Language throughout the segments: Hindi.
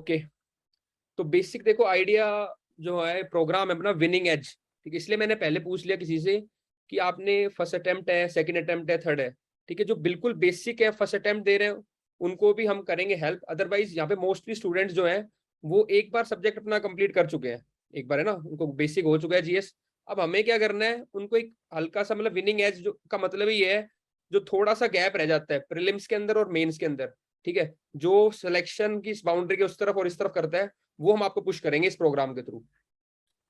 ओके, तो बेसिक देखो आइडिया जो है प्रोग्राम है अपना विनिंग एज, ठीक है। इसलिए मैंने पहले पूछ लिया किसी से कि आपने फर्स्ट अटेम्प्ट है, सेकंड अटेम्प्ट है, थर्ड है, ठीक है। जो बिल्कुल बेसिक है, फर्स्ट अटेम्प्ट दे रहे हैं, उनको भी हम करेंगे हेल्प। अदरवाइज यहाँ पे मोस्टली स्टूडेंट्स जो हैं वो एक बार सब्जेक्ट अपना कंप्लीट कर चुके हैं, एक बार है ना, उनको बेसिक हो चुका है जीएस। अब हमें क्या करना है, उनको एक हल्का सा मतलब विनिंग एज जो का मतलब ही है, जो थोड़ा सा गैप रह जाता है प्रीलिम्स के अंदर और मेंस के अंदर, ठीक है, जो सिलेक्शन की इस बाउंड्री के उस तरफ और इस तरफ करता है, वो हम आपको पुश करेंगे इस प्रोग्राम के थ्रू,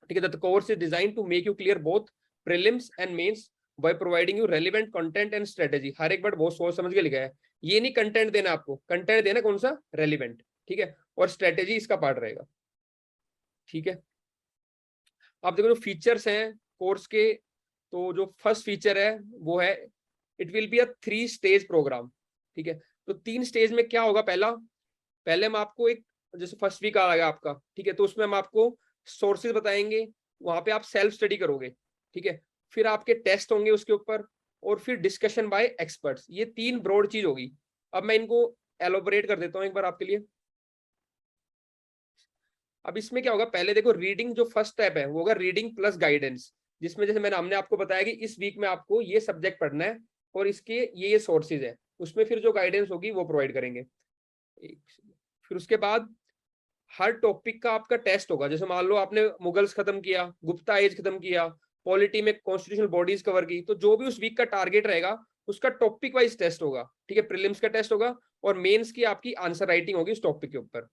ठीक है। The course is design to make you clear both prelims and mains by providing you relevant content and strategy. हर एक बार बहुत सोच समझ के लिखा है, ये नहीं कंटेंट देना आपको, कंटेंट देना कौन सा, रेलिवेंट, ठीक है, और स्ट्रेटेजी इसका पार्ट रहेगा, ठीक है। आप देखो जो फीचर्स हैं कोर्स के, तो जो फर्स्ट फीचर है वो है it will be a 3 stage program, ठीक है। तो 3 स्टेज में क्या होगा, पहले हम आपको एक, जैसे फर्स्ट वीक आ गया आपका, ठीक है, तो उसमें हम आपको सोर्सेज बताएंगे, वहां पे आप सेल्फ स्टडी करोगे, ठीक है। फिर आपके टेस्ट होंगे उसके ऊपर, और फिर डिस्कशन बाय एक्सपर्ट्स। ये 3 ब्रॉड चीज होगी। अब मैं इनको एलोबरेट कर देता हूँ एक बार आपके लिए। अब इसमें क्या होगा, पहले देखो रीडिंग जो फर्स्ट स्टेप है वो होगा रीडिंग प्लस गाइडेंस, जिसमें जैसे हमने आपको बताया कि इस वीक में आपको ये सब्जेक्ट पढ़ना है और इसके ये सोर्सेज है, उसमें फिर जो गाइडेंस होगी वो प्रोवाइड करेंगे। फिर उसके बाद हर टॉपिक का आपका टेस्ट होगा। जैसे मान लो आपने मुगल्स खत्म किया, गुप्ता एज खत्म किया, पॉलिटी में कॉन्स्टिट्यूशनल बॉडीज कवर की, तो जो भी उस वीक का टारगेट रहेगा उसका टॉपिक वाइज टेस्ट होगा, ठीक है। प्रीलिम्स का टेस्ट होगा और मेंस की आपकी आंसर राइटिंग होगी उस टॉपिक के ऊपर।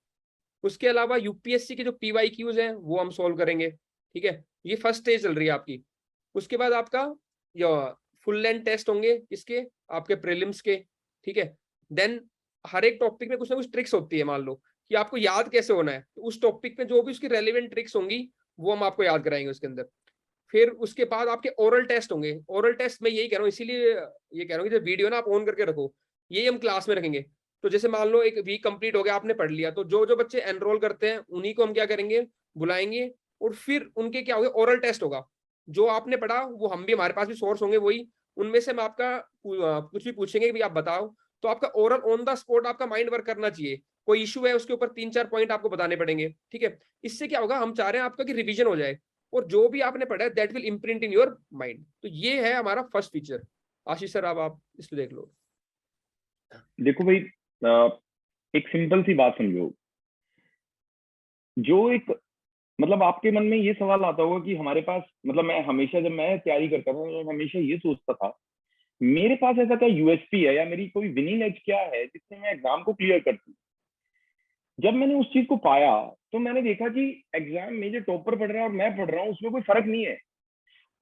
उसके अलावा यूपीएससी के जो पीवाईक्यूज हैं वो हम सोल्व करेंगे, ठीक है। ये फर्स्ट स्टेज चल रही है आपकी। उसके बाद आपका फुल लेंथ टेस्ट होंगे इसके, आपके प्रीलिम्स के, ठीक है। देन हर एक टॉपिक में कुछ ना कुछ ट्रिक्स होती है, मान लो कि आपको याद कैसे होना है, तो उस टॉपिक में जो भी उसकी रेलिवेंट ट्रिक्स होंगी वो हम आपको याद कराएंगे उसके अंदर। फिर उसके बाद आपके ओरल टेस्ट होंगे। ओरल टेस्ट मैं यही कह रहा हूँ, इसीलिए ये कह रहा हूँ कि जब वीडियो ना आप ऑन करके रखो, यही हम क्लास में रखेंगे। तो जैसे मान लो एक वीक कंप्लीट हो गया, आपने पढ़ लिया, तो जो जो बच्चे एनरोल करते हैं उन्हीं को हम क्या करेंगे, बुलाएंगे, और फिर उनके क्या होगा, ओरल टेस्ट होगा। जो आपने पढ़ा वो हम भी, हमारे पास भी सोर्स होंगे वही, उनमें से हम आपका कुछ भी पूछेंगे कि भाई आप बताओ, तो आपका ओरल ऑन द स्पॉट आपका माइंड वर्क करना चाहिए। कोई इशू है उसके ऊपर 3-4 पॉइंट आपको बताने पड़ेंगे, ठीक है। इससे क्या होगा, हम चाह रहे हैं आपका कि रिवीजन हो जाए, और जो भी आपने पढ़ा है that will imprint in your mind. तो ये है हमारा फर्स्ट फीचर। आशीष सर, अब आप इसको देख लो। देखो भाई, एक सिंपल सी बात समझो। जो एक मतलब आपके मन में ये सवाल आता होगा कि हमारे पास, मतलब मैं हमेशा जब मैं तैयारी करता था तो हमेशा ये सोचता था मेरे पास ऐसा क्या यूएसपी है या मेरी कोई विनिंग एज क्या है जिससे मैं एग्जाम को क्लियर कर दूं। जब मैंने उस चीज को पाया तो मैंने देखा कि एग्जाम में जो टॉपर पढ़ रहा है और मैं पढ़ रहा हूँ उसमें कोई फर्क नहीं है।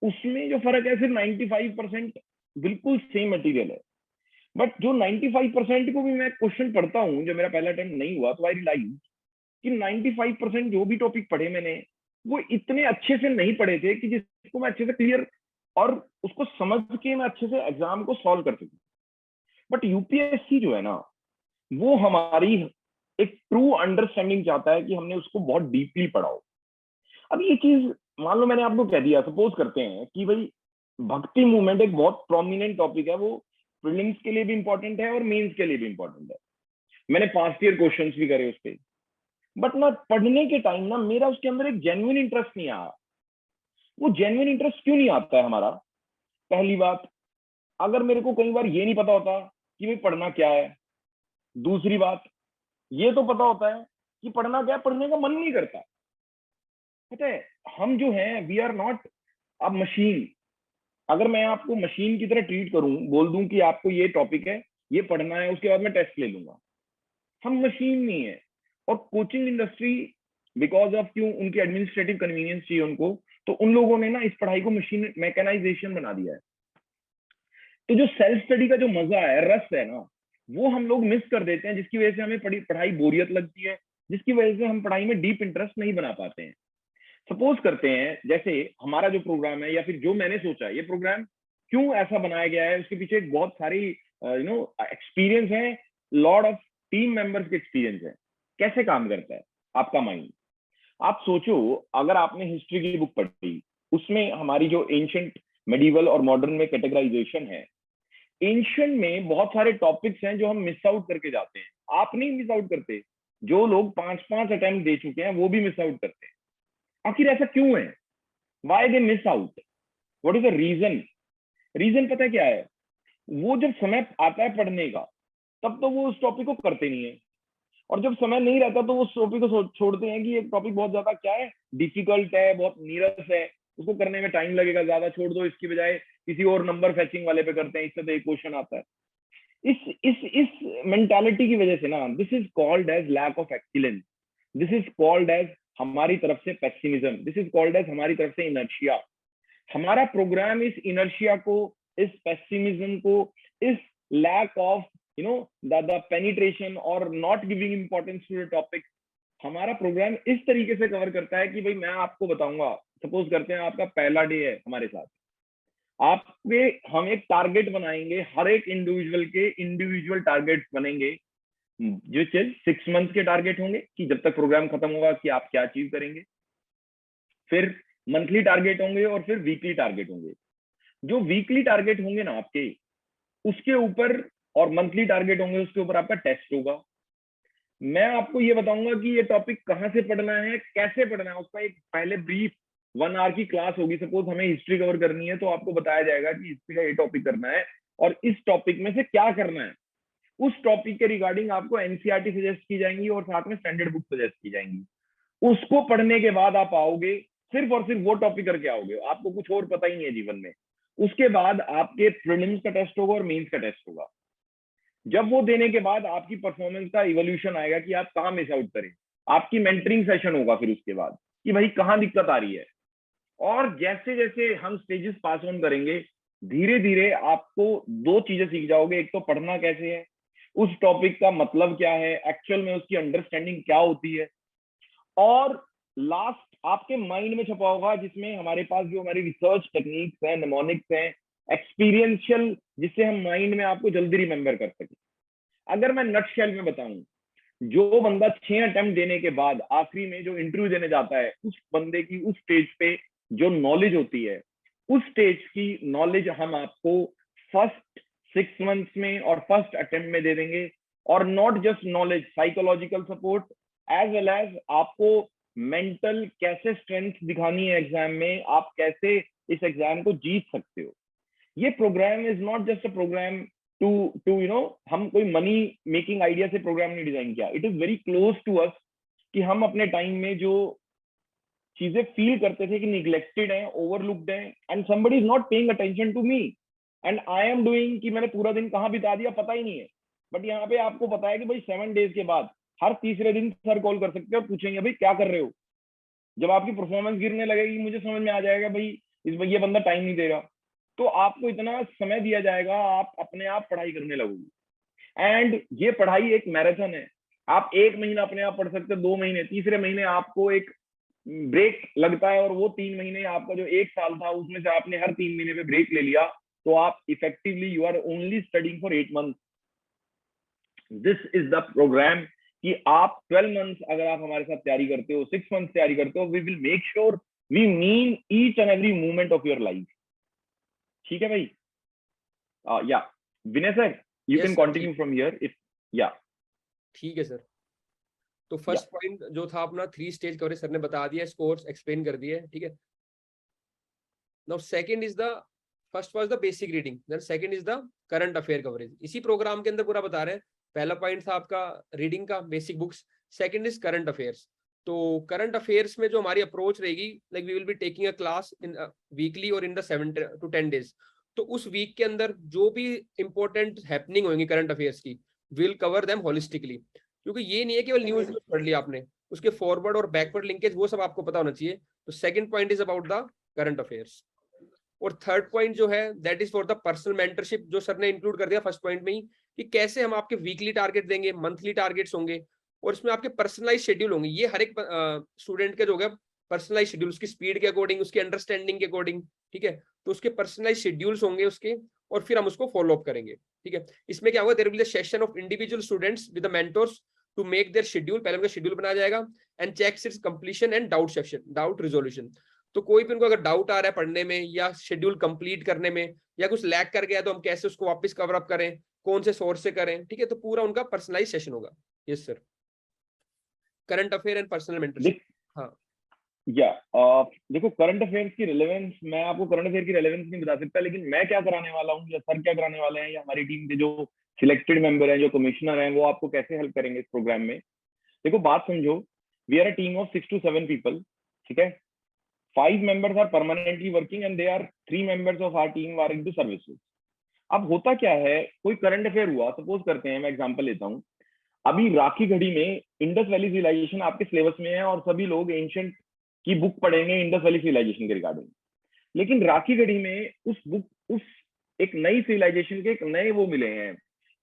उसमें जो फर्क है सिर्फ 95% बिल्कुल सेम मटेरियल है। बट जो 95% को भी मैं क्वेश्चन पढ़ता हूँ, जो मेरा पहला अटेम्प्ट नहीं हुआ, तो आई रियलाइज कि 95% जो भी टॉपिक पढ़े मैंने वो इतने अच्छे से नहीं पढ़े थे कि जिसको मैं अच्छे से क्लियर और उसको समझ के मैं अच्छे से एग्जाम को सॉल्व कर सकूं। बट यूपीएससी जो है ना, वो हमारी एक ट्रू अंडरस्टैंडिंग चाहता है कि हमने उसको बहुत डीपली पढ़ा हो। अब ये चीज मान लो मैंने आपको कह दिया, सपोज करते हैं कि भाई भक्ति मूवमेंट एक बहुत प्रोमिनेंट टॉपिक है, वो प्रीलिम्स के लिए भी इंपॉर्टेंट है और मेंस के लिए भी इंपॉर्टेंट है। मैंने पास्ट ईयर क्वेश्चंस भी करे उस पर, बट ना पढ़ने के टाइम ना मेरा उसके अंदर एक जेन्युइन इंटरेस्ट नहीं आया। वो जेन्युइन इंटरेस्ट क्यों नहीं आता है हमारा? पहली बात, अगर मेरे को कई बार ये नहीं पता होता कि भाई पढ़ना क्या है। दूसरी बात, ये तो पता होता है कि पढ़ना क्या है, पढ़ने का मन नहीं करता। पता है, हम जो हैं वी आर नॉट अब मशीन। अगर मैं आपको मशीन की तरह ट्रीट करूं, बोल दूं कि आपको ये टॉपिक है, ये पढ़ना है, उसके बाद मैं टेस्ट ले लूंगा, हम मशीन नहीं है। और कोचिंग इंडस्ट्री बिकॉज ऑफ क्यों, उनकी एडमिनिस्ट्रेटिव कन्वीनियंस चाहिए उनको, तो उन लोगों ने ना इस पढ़ाई को मशीन मैकेनाइजेशन बना दिया है। तो जो सेल्फ स्टडी का जो मजा है, रस है ना, वो हम लोग मिस कर देते हैं, जिसकी वजह से हमें पढ़ाई बोरियत लगती है, जिसकी वजह से हम पढ़ाई में डीप इंटरेस्ट नहीं बना पाते हैं। सपोज करते हैं जैसे हमारा जो प्रोग्राम है या फिर जो मैंने सोचा है, ये प्रोग्राम क्यों ऐसा बनाया गया है, उसके पीछे बहुत सारी एक्सपीरियंस है, लॉर्ड ऑफ टीम मेंबर्स के एक्सपीरियंस है, कैसे काम करता है आपका माइंड। आप सोचो, अगर आपने हिस्ट्री की बुक पढ़ी, उसमें हमारी जो एंशियंट, मेडिवल और मॉडर्न में कैटेगराइजेशन है, एंशियंट में बहुत सारे टॉपिक्स हैं जो हम मिस आउट करके जाते हैं। आप नहीं मिस आउट करते, जो लोग 5-5 अटेम्प्ट दे चुके हैं वो भी मिस आउट करते हैं। आखिर ऐसा क्यों है? Why they miss out? What is the reason? Reason पता है क्या है? वो जब समय आता है पढ़ने का, तब तो वो उस टॉपिक को करते नहीं है, और जब समय नहीं रहता तो वो उस टॉपिक को छोड़ते हैं कि ये टॉपिक बहुत ज्यादा क्या है, डिफिकल्ट है, बहुत नीरस है, उसको करने में टाइम लगेगा ज्यादा, छोड़ दो, इसकी बजाय किसी और नंबर फेचिंग वाले पे करते हैं, इससे तो एक क्वेश्चन आता है। इस मेंटालिटी की वजह से ना, this is called as lack of excellence, this is called as हमारी तरफ से pessimism, this is called as हमारी तरफ से इनर्शिया। हमारा प्रोग्राम इस इनर्शिया को, इस पेसिमिज्म को, इस लैक ऑफ द पेनिट्रेशन और not giving importance to the topic, हमारा प्रोग्राम इस तरीके से कवर करता है कि भाई मैं आपको बताऊंगा, सपोज करते हैं आपका पहला डे है हमारे साथ, आपके हम एक टारगेट बनाएंगे, हर एक इंडिविजुअल के इंडिविजुअल टारगेट बनेंगे, जो 6 मंथ के टारगेट होंगे कि जब तक प्रोग्राम खत्म होगा कि आप क्या अचीव करेंगे, फिर मंथली टारगेट होंगे, और फिर वीकली टारगेट होंगे। जो वीकली टारगेट होंगे ना आपके, उसके ऊपर, और मंथली टारगेट होंगे उसके ऊपर आपका टेस्ट होगा। मैं आपको ये बताऊंगा कि ये टॉपिक कहाँ से पढ़ना है, कैसे पढ़ना है, उसका एक पहले ब्रीफ 1 आवर की क्लास होगी। सपोज हमें हिस्ट्री कवर करनी है तो आपको बताया जाएगा कि हिस्ट्री का ये टॉपिक करना है और इस टॉपिक में से क्या करना है। उस टॉपिक के रिगार्डिंग आपको एनसीईआरटी सजेस्ट की जाएंगी और साथ में स्टैंडर्ड बुक सजेस्ट की जाएंगी। उसको पढ़ने के बाद आप आओगे, सिर्फ और सिर्फ वो टॉपिक करके आओगे, आपको कुछ और पता ही नहीं है जीवन में। उसके बाद आपके प्रीलिम्स का टेस्ट होगा और मेंस का टेस्ट होगा। जब वो देने के बाद आपकी परफॉर्मेंस का इवोल्यूशन आएगा कि आप कहाँ मिस आउट करें। आपकी मेंटरिंग सेशन होगा फिर उसके बाद कि भाई कहाँ दिक्कत आ रही है। और जैसे जैसे हम स्टेजेस पास ऑन करेंगे, धीरे धीरे आपको 2 चीजें सीख जाओगे। एक तो पढ़ना कैसे है, उस टॉपिक का मतलब क्या है, एक्चुअल में उसकी अंडरस्टैंडिंग क्या होती है, और लास्ट आपके माइंड में छपा होगा जिसमें हमारे पास जो हमारी रिसर्च टेक्निक्स हैं, निमोनिक्स हैं, एक्सपीरियंशियल, जिससे हम माइंड में आपको जल्दी रिमेंबर कर सके। अगर मैं नटशेल में बताऊं, जो बंदा 6 अटेम्प्ट देने के बाद आखिरी में जो इंटरव्यू देने जाता है, उस बंदे की उस स्टेज पे जो नॉलेज होती है, उस स्टेज की नॉलेज हम आपको फर्स्ट 6 मंथ्स में और फर्स्ट अटेम्प्ट में दे देंगे। और not just knowledge, psychological support as well as आपको मेंटल कैसे स्ट्रेंथ दिखानी है एग्जाम में, आप कैसे इस एग्जाम को जीत सकते हो। ये program is not just a program to हम कोई मनी मेकिंग आइडिया से प्रोग्राम नहीं डिजाइन किया। It is very close to us कि हम अपने टाइम में जो चीजें फील करते थे कि निग्लेक्टेड है, ओवरलुक्ड है, and somebody is not paying attention to me and I am doing, कि मैंने पूरा दिन कहाँ बिता दिया पता ही नहीं है। बट यहाँ पे आपको पता है कि भाई 7 डेज के बाद हर तीसरे दिन सर कॉल कर सकते हैं और पूछेंगे भाई क्या कर रहे हो। जब आपकी परफॉर्मेंस गिरने लगेगी, मुझे समझ में आ जाएगा भाई ये बंदा टाइम नहीं दे रहा, तो आपको इतना समय दिया जाएगा, आप अपने आप पढ़ाई करने लगोगे। एंड ये पढ़ाई एक मैराथन है। आप 1 महीना अपने आप पढ़ सकते हो, 2 महीने, तीसरे महीने आपको एक ब्रेक लगता है, और वो 3 महीने आपका जो 1 साल था उसमें से आपने हर 3 महीने पे ब्रेक ले लिया, तो आप effectively you are only studying for 8 month. This is the program कि आप 12 मंथ्स अगर आप हमारे साथ तैयारी करते हो, 6 मंथ्स तैयारी करते हो, we will make sure we mean each and every movement of your life. ठीक है भाई? या Vinay sir, you can yes sir, continue from here if. या ठीक है सर। तो या फर्स्ट पॉइंट जो था अपना 3 स्टेज कवरेज सर ने बता दिया, स्कोर्स एक्सप्लेन कर दिए, ठीक है। Now second is the, first was the basic reading, then second is the current affair coverage. इसी प्रोग्राम के अंदर पूरा बता रहे हैं। पहला पॉइंट था आपका रीडिंग का, basic books. Second is current affairs. तो करंट अफेयर्स में जो हमारी अप्रोच रहेगी, like we will be taking a class in weekly और इन द 7 to 10 days। तो उस वीक के अंदर जो भी इंपॉर्टेंट हैपनिंग होंगी करंट अफेयर्स की, विल कवर देम होलिस्टिकली। क्योंकि ये नहीं है केवल न्यूज पढ़ लिया आपने, उसके फॉरवर्ड और बैकवर्ड लिंकेज वो सब आपको पता होना चाहिए। तो second point is about the current affairs. और थर्ड पॉइंट जो है that is for the personal mentorship, जो सर ने इंक्लूड कर दिया फर्स्ट पॉइंट में ही, कि कैसे हम आपके वीकली टारगेट देंगे, मंथली टारगेट्स होंगे, और इसमें आपके पर्सनलाइज शेड्यूल होंगे। ये हर एक स्टूडेंट के जो होगा पर्सनलाइज शेड्यूल, उसकी स्पीड के अकॉर्डिंग, उसकी अंडरस्टैंडिंग के अकॉर्डिंग, ठीक है। तो उसके पर्सनलाइज शेड्यूल्स होंगे उसके, और फिर हम उसको फॉलो अप करेंगे, ठीक है। इसमें क्या होगा, there will be a session of individual students with the mentors to make their schedule. पहले उनका शेड्यूल बनाया जाएगा and checks its completion and doubt section, doubt resolution. तो कोई भी उनको अगर डाउट आ रहा है पढ़ने में या शेड्यूल कंप्लीट करने में, या कुछ लैग कर गया, तो हम कैसे उसको वापस कवर अप करें, कौन से सोर्स से करें, ठीक है। तो पूरा उनका पर्सनलाइज सेशन होगा। Yes sir. Current affair and personal mentorship. हाँ या देखो, करंट अफेयर्स की रिलेवेंस, मैं आपको करंट अफेयर की रिलेवेंस नहीं बता सकता, लेकिन मैं क्या कराने वाला हूँ या सर क्या कराने वाले हैं या हमारी टीम के जो सिलेक्टेड मेंबर हैं, जो कमिश्नर हैं, वो आपको कैसे हेल्प करेंगे इस प्रोग्राम में। देखो बात समझो, we are a team of 6 to 7 people, ठीक है। 5 members are permanently working and they are 3 members of our team are into services. अब होता क्या है, कोई करंट अफेयर हुआ, सपोज करते हैं, मैं एग्जांपल लेता हूँ, अभी राखी घड़ी में इंडस वैली सिविलाइजेशन आपके सिलेबस में है और सभी लोग एंशियंट की बुक पढ़ेंगे इंडस वैली सिविलाइजेशन के रिगार्डिंग, लेकिन राखी घड़ी में उस बुक, उस एक नई सिविलाइजेशन के एक नए वो मिले हैं,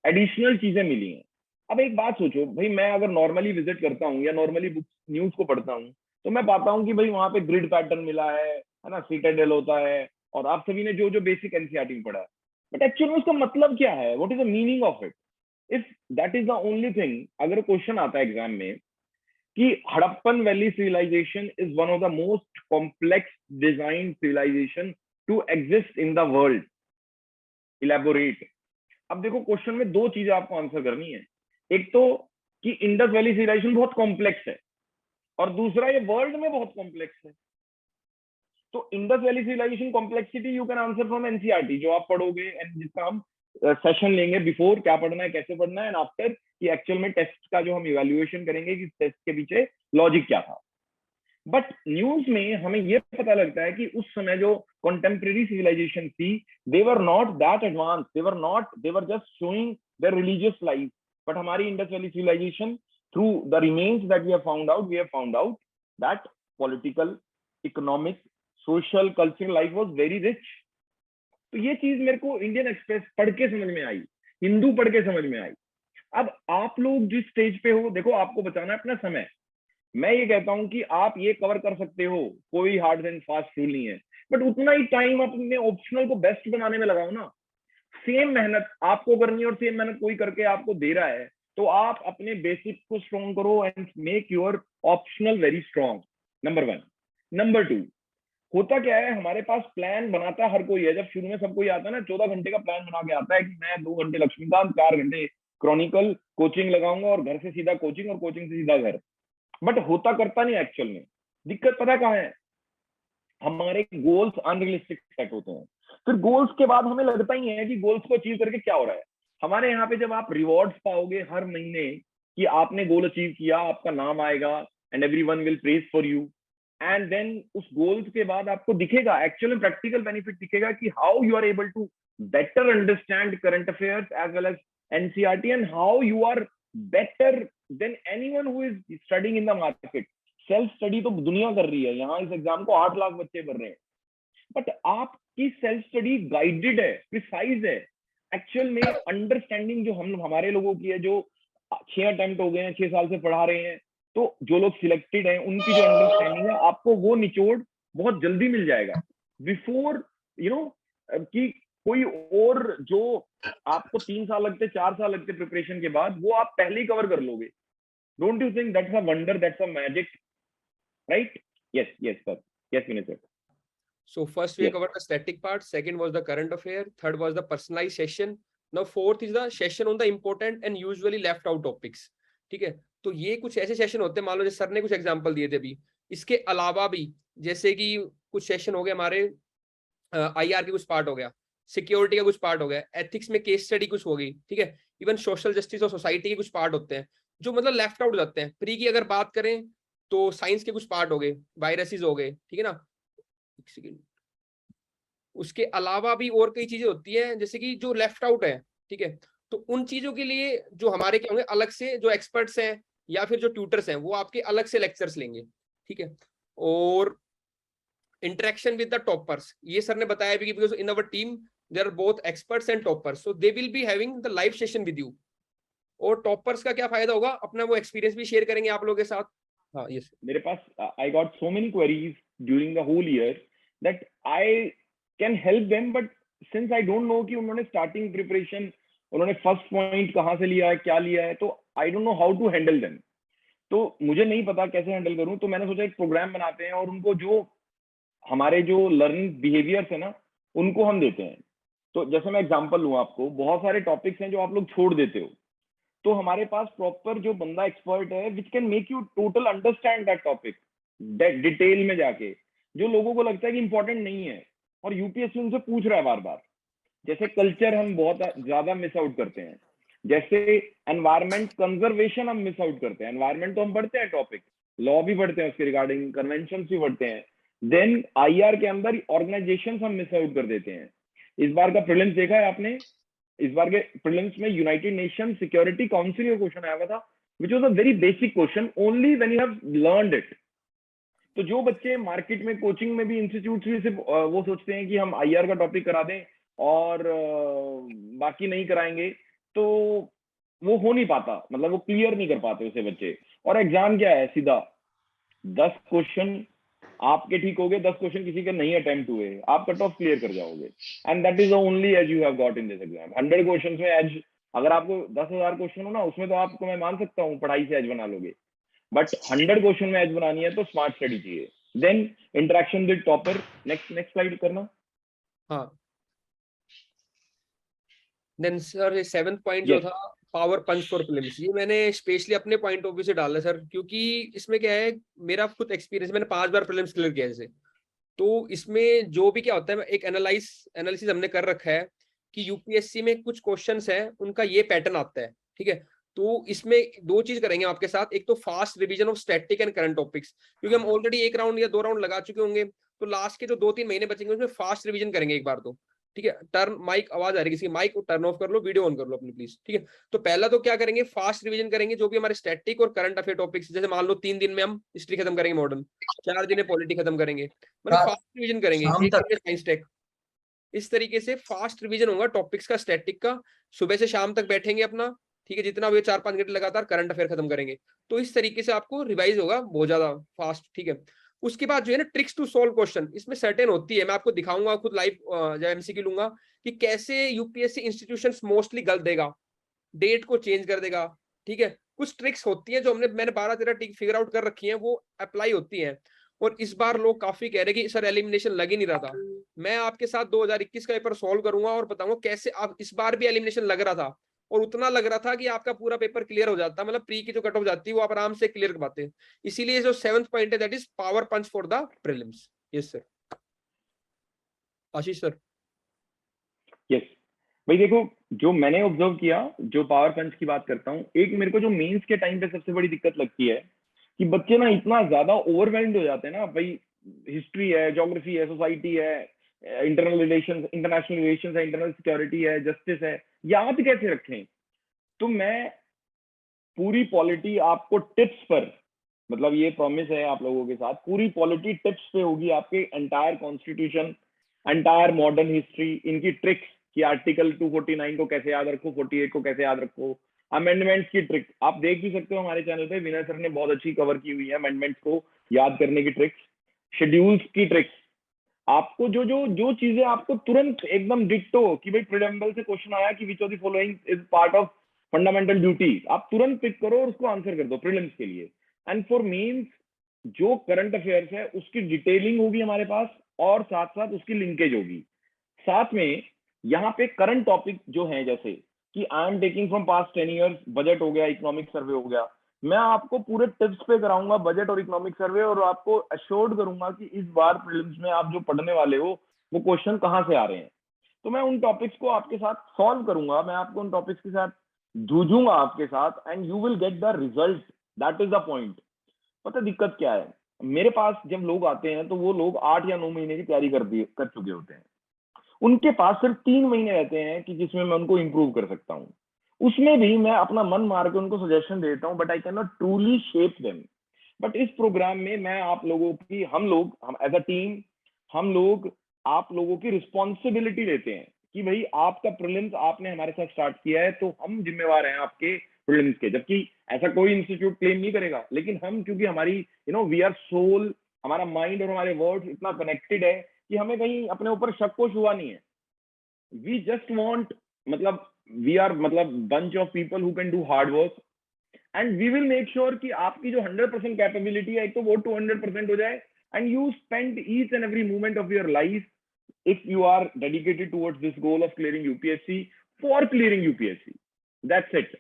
एडिशनल चीजें मिली हैं। अब एक बात सोचो भाई, मैं अगर नॉर्मली विजिट करता हूँ या नॉर्मली बुक न्यूज को पढ़ता हूँ, तो मैं पाता हूँ कि भाई वहां पे ग्रिड पैटर्न मिला है ना, सीटाडेल होता है, और आप सभी ने जो जो बेसिक एनसीईआरटी में पढ़ा है, बट एक्चुअली में उसका मतलब क्या है, what is the meaning of it, if that is the only thing. अगर क्वेश्चन आता है एग्जाम में कि Harappan valley civilisation is one of the most complex design civilisation to exist in the world, elaborate. अब देखो, क्वेश्चन में दो चीजें आपको आंसर करनी है, एक तो कि इंडस वैली सिविलाइजेशन बहुत कॉम्प्लेक्स है, और दूसरा ये वर्ल्ड में बहुत कॉम्प्लेक्स है। तो Indus valley civilisation complexity you can answer from NCERT, जो आप पढ़ोगे एंड जिसका हम सेशन लेंगे बिफोर, क्या पढ़ना है, कैसे पढ़ना है, एंड आफ्टर कि एक्चुअल में टेस्ट का जो हम इवैल्यूएशन करेंगे कि टेस्ट के पीछे लॉजिक क्या था। बट न्यूज में हमें ये पता लगता है कि उस समय जो कंटेम्प्रेरी सिविलाइजेशन थी, they were not that advance, they were just showing their religious life. But हमारी Indus valley civilization, through the remains that we have found out that political, economic, social, cultural life was very rich. तो ये चीज मेरे को इंडियन एक्सप्रेस पढ़ के समझ में आई, हिंदू पढ़ के समझ में आई। अब आप लोग जिस स्टेज पे हो, देखो आपको बचाना है अपना समय। मैं ये कहता हूं कि आप ये कवर कर सकते हो, कोई हार्ड एंड फास्ट रूल नहीं है, बट उतना ही टाइम अपने ऑप्शनल को बेस्ट बनाने में लगाओ ना। सेम मेहनत आपको करनी है और सेम मेहनत कोई करके आपको दे रहा है, तो आप अपने बेसिक को स्ट्रॉन्ग करो and make your optional very strong, number 1। Number 2, होता क्या है, हमारे पास प्लान बनाता हर कोई है। जब शुरू में सब कोई आता है ना, 14 घंटे का प्लान बना के आता है कि मैं 2 घंटे लक्ष्मीकांत, 4 घंटे क्रॉनिकल कोचिंग लगाऊंगा और घर से सीधा कोचिंग और कोचिंग से सीधा घर। बट होता करता नहीं एक्चुअल में। दिक्कत पता कहाँ है, हमारे गोल्स अनरियलिस्टिक सेट होते हैं। फिर गोल्स के बाद हमें लगता ही है कि गोल्स को अचीव करके क्या हो रहा है। हमारे यहाँ पे जब आप रिवॉर्ड्स पाओगे हर महीने कि आपने गोल अचीव किया, आपका नाम आएगा and everyone will praise for you, and then उस गोल्स के बाद आपको दिखेगा, एक्चुअल में प्रैक्टिकल बेनिफिट दिखेगा कि how you are able to better understand current affairs as well as NCERT, and how you are better than anyone who is studying in the market. Self study तो दुनिया कर रही है, यहाँ इस एग्जाम को 8 लाख बच्चे भर रहे हैं, बट आपकी सेल्फ स्टडी गाइडेड है, प्रिसाइज है। एक्चुअल में अंडरस्टैंडिंग जो हम हमारे लोगों की है, जो 6 अटेम्प्ट हो गए हैं, 6 साल से पढ़ा रहे हैं, तो जो लोग सिलेक्टेड हैं उनकी जो अंडरस्टैंडिंग है, आपको वो निचोड़ बहुत जल्दी मिल जाएगा बिफोर कि कोई और जो आपको 3 साल लगते, 4 साल लगते प्रिपरेशन के बाद, वो आप पहले ही कवर कर लोगे। Don't you think that's a wonder, that's a magic, right? Yes, yes, sir. Yes, Vinay. So first we Yes. covered the static part, second was the current affair, third was the personalized session, now fourth is the session on the important and usually left out topics। ठीक है, तो ये कुछ ऐसे सेशन होते हैं, मान लो जैसे सर ने कुछ एग्जांपल दिए थे अभी, इसके अलावा भी जैसे कि कुछ सेशन हो गए हमारे, आईआर के कुछ पार्ट हो गया, सिक्योरिटी का कुछ पार्ट हो गया, एथिक्स में केस स्टडी कुछ हो गई, ठीक है, इवन सोशल जस्टिस और सोसाइटी के कुछ पार्ट होते हैं जो मतलब लेफ्ट आउट हो जाते हैं। प्री की अगर बात करें तो साइंस के कुछ पार्ट हो गए, वायरसेस हो गए, ठीक है ना। उसके अलावा भी और कई चीजें होती हैं जैसे कि जो लेफ्ट आउट है, ठीक है, तो उन चीजों के लिए जो हमारे क्या होंगे, अलग से जो एक्सपर्ट्स हैं या फिर जो ट्यूटर्स हैं वो आपके अलग से लेक्चर्स लेंगे, ठीक है। और इंटरेक्शन विद द टॉपर्स, ये सर ने बताया भी कि because in our team there are both experts and toppers, so they will be having the live session with you. और टॉपर्स का क्या फायदा होगा, अपना वो एक्सपीरियंस भी शेयर करेंगे आप लोगों के साथ। हाँ, यस, मेरे पास I got so many queries during the whole year that I can help them, but since I don't know कि उन्होंने स्टार्टिंग प्रिपरेशन, उन्होंने फर्स्ट पॉइंट कहाँ से लिया है, क्या लिया है, तो I don't know how to handle them. तो मुझे नहीं पता कैसे हैंडल करूं, तो मैंने सोचा एक प्रोग्राम बनाते हैं और उनको जो हमारे जो लर्निंग बिहेवियर्स है ना, उनको हम देते हैं। तो जैसे मैं एग्जांपल लूं आपको, बहुत सारे टॉपिक्स हैं जो आप लोग छोड़ देते हो, तो हमारे पास प्रॉपर जो बंदा एक्सपर्ट है which can make you total understand that topic detail में जाके, जो लोगों को लगता है कि इंपॉर्टेंट नहीं है और यूपीएससी उनसे पूछ रहा है बार बार। जैसे कल्चर हम बहुत ज्यादा मिस आउट करते हैं, जैसे एनवायरमेंट कंजर्वेशन हम मिस आउट करते हैं। एनवायरमेंट तो हम पढ़ते हैं टॉपिक, लॉ भी पढ़ते हैं उसके रिगार्डिंग, कन्वेंशन भी पढ़ते हैं, देन आईआर के अंदर ऑर्गेनाइजेशन हम मिस आउट कर देते हैं। इस बार का प्रीलिम्स देखा है आपने? इस बार के प्रीलिम्स में यूनाइटेड नेशन सिक्योरिटी काउंसिल का क्वेश्चन आया हुआ था, which was a very basic question, only when you have learned it. तो जो बच्चे मार्केट में कोचिंग में भी इंस्टीट्यूट भी सिर्फ वो सोचते हैं कि हम आईआर का टॉपिक करा दें और बाकी नहीं कराएंगे, तो वो हो नहीं पाता, मतलब वो क्लियर नहीं कर पाते उसे बच्चे। और एग्जाम क्या है, सीधा 10 क्वेश्चन आपके ठीक हो गए, 10 क्वेश्चन किसी के नहीं अटेम्प्ट हुए, आप कट ऑफ क्लियर कर जाओगे। And that is the only edge you have got in this exam. 100 question में एज, अगर आपको 10,000 क्वेश्चन हो ना, उसमें तो आपको मैं मान सकता हूँ पढ़ाई से एज बना लोगे, बट 100 क्वेश्चन में एज बनानी है तो स्मार्ट स्टडी चाहिए। Then interaction with topper. Next slide करना। हाँ, देन सर 7th पॉइंट जो यस। था, पावर पंच फॉर प्रीलिम्स, ये मैंने स्पेशली अपने पॉइंट ऑफ व्यू से डाला सर, क्योंकि इसमें क्या है, मेरा खुद एक्सपीरियंस, मैंने 5 बार प्रीलिम्स क्लियर किया जैसे। तो इसमें जो भी क्या होता है, एक एनालिसिस हमने कर रखा है कि यूपीएससी में कुछ क्वेश्चंस हैं, उनका ये पैटर्न आता है, ठीक है। तो इसमें 2 चीज करेंगे आपके साथ, एक तो fast revision of static and current topics, क्योंकि हम ऑलरेडी 1 राउंड या 2 राउंड लगा चुके होंगे, तो लास्ट के जो 2-3 महीने बचेंगे उसमें फास्ट रिवीजन करेंगे एक बार तो, ठीक है। टर्न माइक, आवाज आ रही है किसी की, माइक टर्न ऑफ कर लो, वीडियो ऑन कर लो अपनी प्लीज, ठीक है। तो पहला तो क्या करेंगे, फास्ट रिवीजन करेंगे जो भी हमारे स्टैटिक और करंट अफेयर टॉपिक्स, जैसे मान लो 3 दिन में हम हिस्ट्री खत्म करेंगे मॉडर्न, 4 दिन में पॉलिटी खत्म करेंगे, मतलब रात फास्ट रिवीजन करेंगे, शाम एक दिन तक। में साइंस टेक। इस तरीके से फास्ट रिवीजन होगा टॉपिक्स का, स्टैटिक का, सुबह से शाम तक बैठेंगे अपना, ठीक है, जितना भी 4-5 घंटे लगातार करंट अफेयर खत्म करेंगे। तो इस तरीके से आपको रिवाइज होगा बहुत ज्यादा फास्ट, ठीक है। उसके बाद जो है ना, ट्रिक्स टू सॉल्व क्वेश्चन, इसमें सर्टेन होती है, मैं आपको दिखाऊंगा खुद लाइव जब एमसीक्यू लूंगा, कि कैसे यूपीएससी इंस्टीट्यूशंस मोस्टली गलत देगा, डेट को चेंज कर देगा, ठीक है। कुछ ट्रिक्स होती है जो मैंने 12-13 ट्रिक फिगर आउट कर रखी है, वो अप्लाई होती है। और इस बार लोग काफी कह रहे हैं कि सर एलिमिनेशन लग ही नहीं रहा था। मैं आपके साथ 2021 का पेपर सॉल्व करूंगा और बताऊंगा कैसे आप, इस बार भी एलिमिनेशन लग रहा था, और उतना लग रहा था कि आपका पूरा पेपर क्लियर हो जाता, मतलब प्री की जो कट ऑफ जाती है वो आप आराम से क्लियर कर पाते हैं। इसीलिए जो 7th पॉइंट है, that is power punch for the prelims. Yes sir. Ashish sir. Yes भाई, देखो जो मैंने ऑब्जर्व किया, जो पावर पंच की बात करता हूँ, एक मेरे को जो मेंस के टाइम पे सबसे बड़ी दिक्कत लगती है कि बच्चे ना इतना ज्यादा ओवरवेल्ड हो जाते हैं ना भाई, हिस्ट्री है, ज्योग्राफी है, सोसाइटी है, इंटरनल रिलेशंस, इंटरनेशनल रिलेशंस है, इंटरनल सिक्योरिटी है, जस्टिस है, याद कैसे रखें। तो मैं पूरी पॉलिटी आपको टिप्स पर, मतलब ये प्रॉमिस है आप लोगों के साथ, पूरी पॉलिटी टिप्स पे होगी, आपके entire constitution, entire modern history, इनकी ट्रिक्स कि आर्टिकल 249 को कैसे याद रखो, 48 को कैसे याद रखो, अमेंडमेंट्स की ट्रिक आप देख भी सकते हो हमारे चैनल पे, विनय सर ने बहुत अच्छी कवर की हुई है अमेंडमेंट्स को याद करने की ट्रिक्स, शेड्यूल्स की ट्रिक्स। आपको जो जो जो चीजें आपको तुरंत एकदम डिट्टो, कि भाई प्रिडेम्बल से क्वेश्चन आया कि which of the following is part of fundamental duty, आप तुरंत पिक करो और उसको आंसर कर दो प्रीलिम्स के लिए। एंड फॉर मेंस जो करंट अफेयर्स है उसकी डिटेलिंग होगी हमारे पास, और साथ साथ उसकी लिंकेज होगी। साथ में यहाँ पे करंट टॉपिक जो है, जैसे कि I am taking from past 10 years, budget हो गया, इकोनॉमिक सर्वे हो गया, मैं आपको पूरे टिप्स पे कराऊंगा बजट और इकोनॉमिक सर्वे, और आपको अश्योर्ड करूंगा कि इस बार प्रीलिम्स में आप जो पढ़ने वाले हो वो क्वेश्चन कहाँ से आ रहे हैं। तो मैं उन टॉपिक्स को आपके साथ सॉल्व करूंगा, मैं आपको उन टॉपिक्स के साथ जूझूंगा आपके साथ, and you will get the result. That is the point. पता दिक्कत क्या है, मेरे पास जब लोग आते हैं तो वो लोग 8 या 9 महीने की तैयारी कर चुके होते हैं, उनके पास सिर्फ 3 महीने रहते हैं कि जिसमें मैं उनको इंप्रूव कर सकता हूँ। उसमें भी मैं अपना मन मार के उनको सजेशन देता हूँ, but I can not truly shape them. But इस प्रोग्राम में मैं आप लोगों की, हम एज अ टीम, हम लोग आप लोगों की रिस्पॉन्सिबिलिटी लेते हैं कि भाई आपका प्रीलिम्स आपने हमारे साथ स्टार्ट किया है, तो हम जिम्मेवार हैं आपके प्रीलिम्स के। जबकि ऐसा कोई इंस्टीट्यूट क्लेम नहीं करेगा, लेकिन हम, क्योंकि हमारी वी आर सोल, हमारा माइंड और हमारे वर्ड्स इतना कनेक्टेड है कि हमें कहीं अपने ऊपर शक को हुआ नहीं है। वी जस्ट वॉन्ट, मतलब वी आर, मतलब bunch of people who can do hard work, and we will make sure कि आपकी जो 100% कैपेबिलिटी है, एक तो वो 200% हो जाए, and you spend each and every moment of your life, if you are dedicated towards this goal of clearing UPSC, for clearing UPSC. That's it.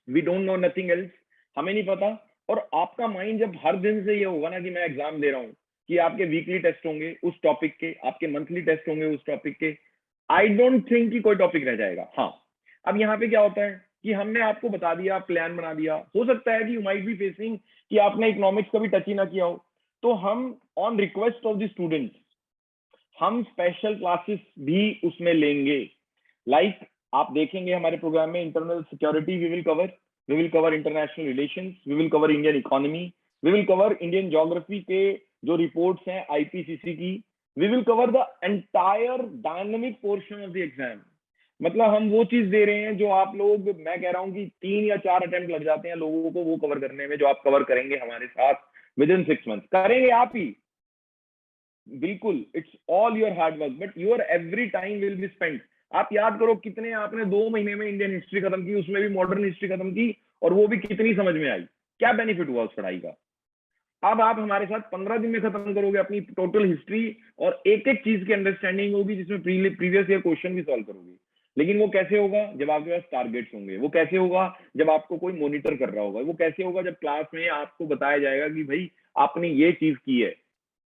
We don't know nothing else, हमें नहीं पता। और आपका माइंड जब हर दिन से ये होगा ना कि मैं एग्जाम दे रहा हूँ, कि आपके वीकली टेस्ट होंगे उस टॉपिक के, आपके मंथली टेस्ट होंगे उस टॉपिक के, आई डोंट थिंक कि कोई टॉपिक रह जाएगा। हाँ, अब यहाँ पे क्या होता है कि हमने आपको बता दिया, प्लान बना दिया, हो सकता है कि यू माइट बी फेसिंग कि आपने इकोनॉमिक्स कभी टच ही ना किया हो, तो हम on request of the students हम स्पेशल क्लासेस भी उसमें लेंगे। लाइक आप देखेंगे हमारे प्रोग्राम में internal security we will cover international relations, we will cover Indian economy, we will cover Indian geography के जो रिपोर्ट्स हैं आईपीसीसी की, we will cover the entire dynamic portion of the exam. मतलब हम वो चीज दे रहे हैं जो आप लोग, मैं कह रहा हूँ कि 3 या 4 अटेम्प्ट लग जाते हैं लोगों को वो कवर करने में, जो आप कवर करेंगे हमारे साथ विद इन 6 मंथ्स। करेंगे आप ही, बिल्कुल, it's all your hard work, but your every time will be spent. आप याद करो कितने आपने 2 महीने में इंडियन हिस्ट्री खत्म की, उसमें भी मॉडर्न हिस्ट्री खत्म की, और वो भी कितनी समझ में आई, क्या बेनिफिट हुआ उस पढ़ाई का। अब आप हमारे साथ 15 दिन में खत्म करोगे अपनी टोटल हिस्ट्री, और एक एक चीज की अंडरस्टैंडिंग होगी, जिसमें प्रीवियस ईयर क्वेश्चन भी सॉल्व करोगे। लेकिन वो कैसे होगा जब आपके पास टारगेट्स होंगे, वो कैसे होगा जब आपको कोई मॉनिटर कर रहा होगा, वो कैसे होगा जब क्लास में आपको बताया जाएगा कि भाई आपने ये चीज की है,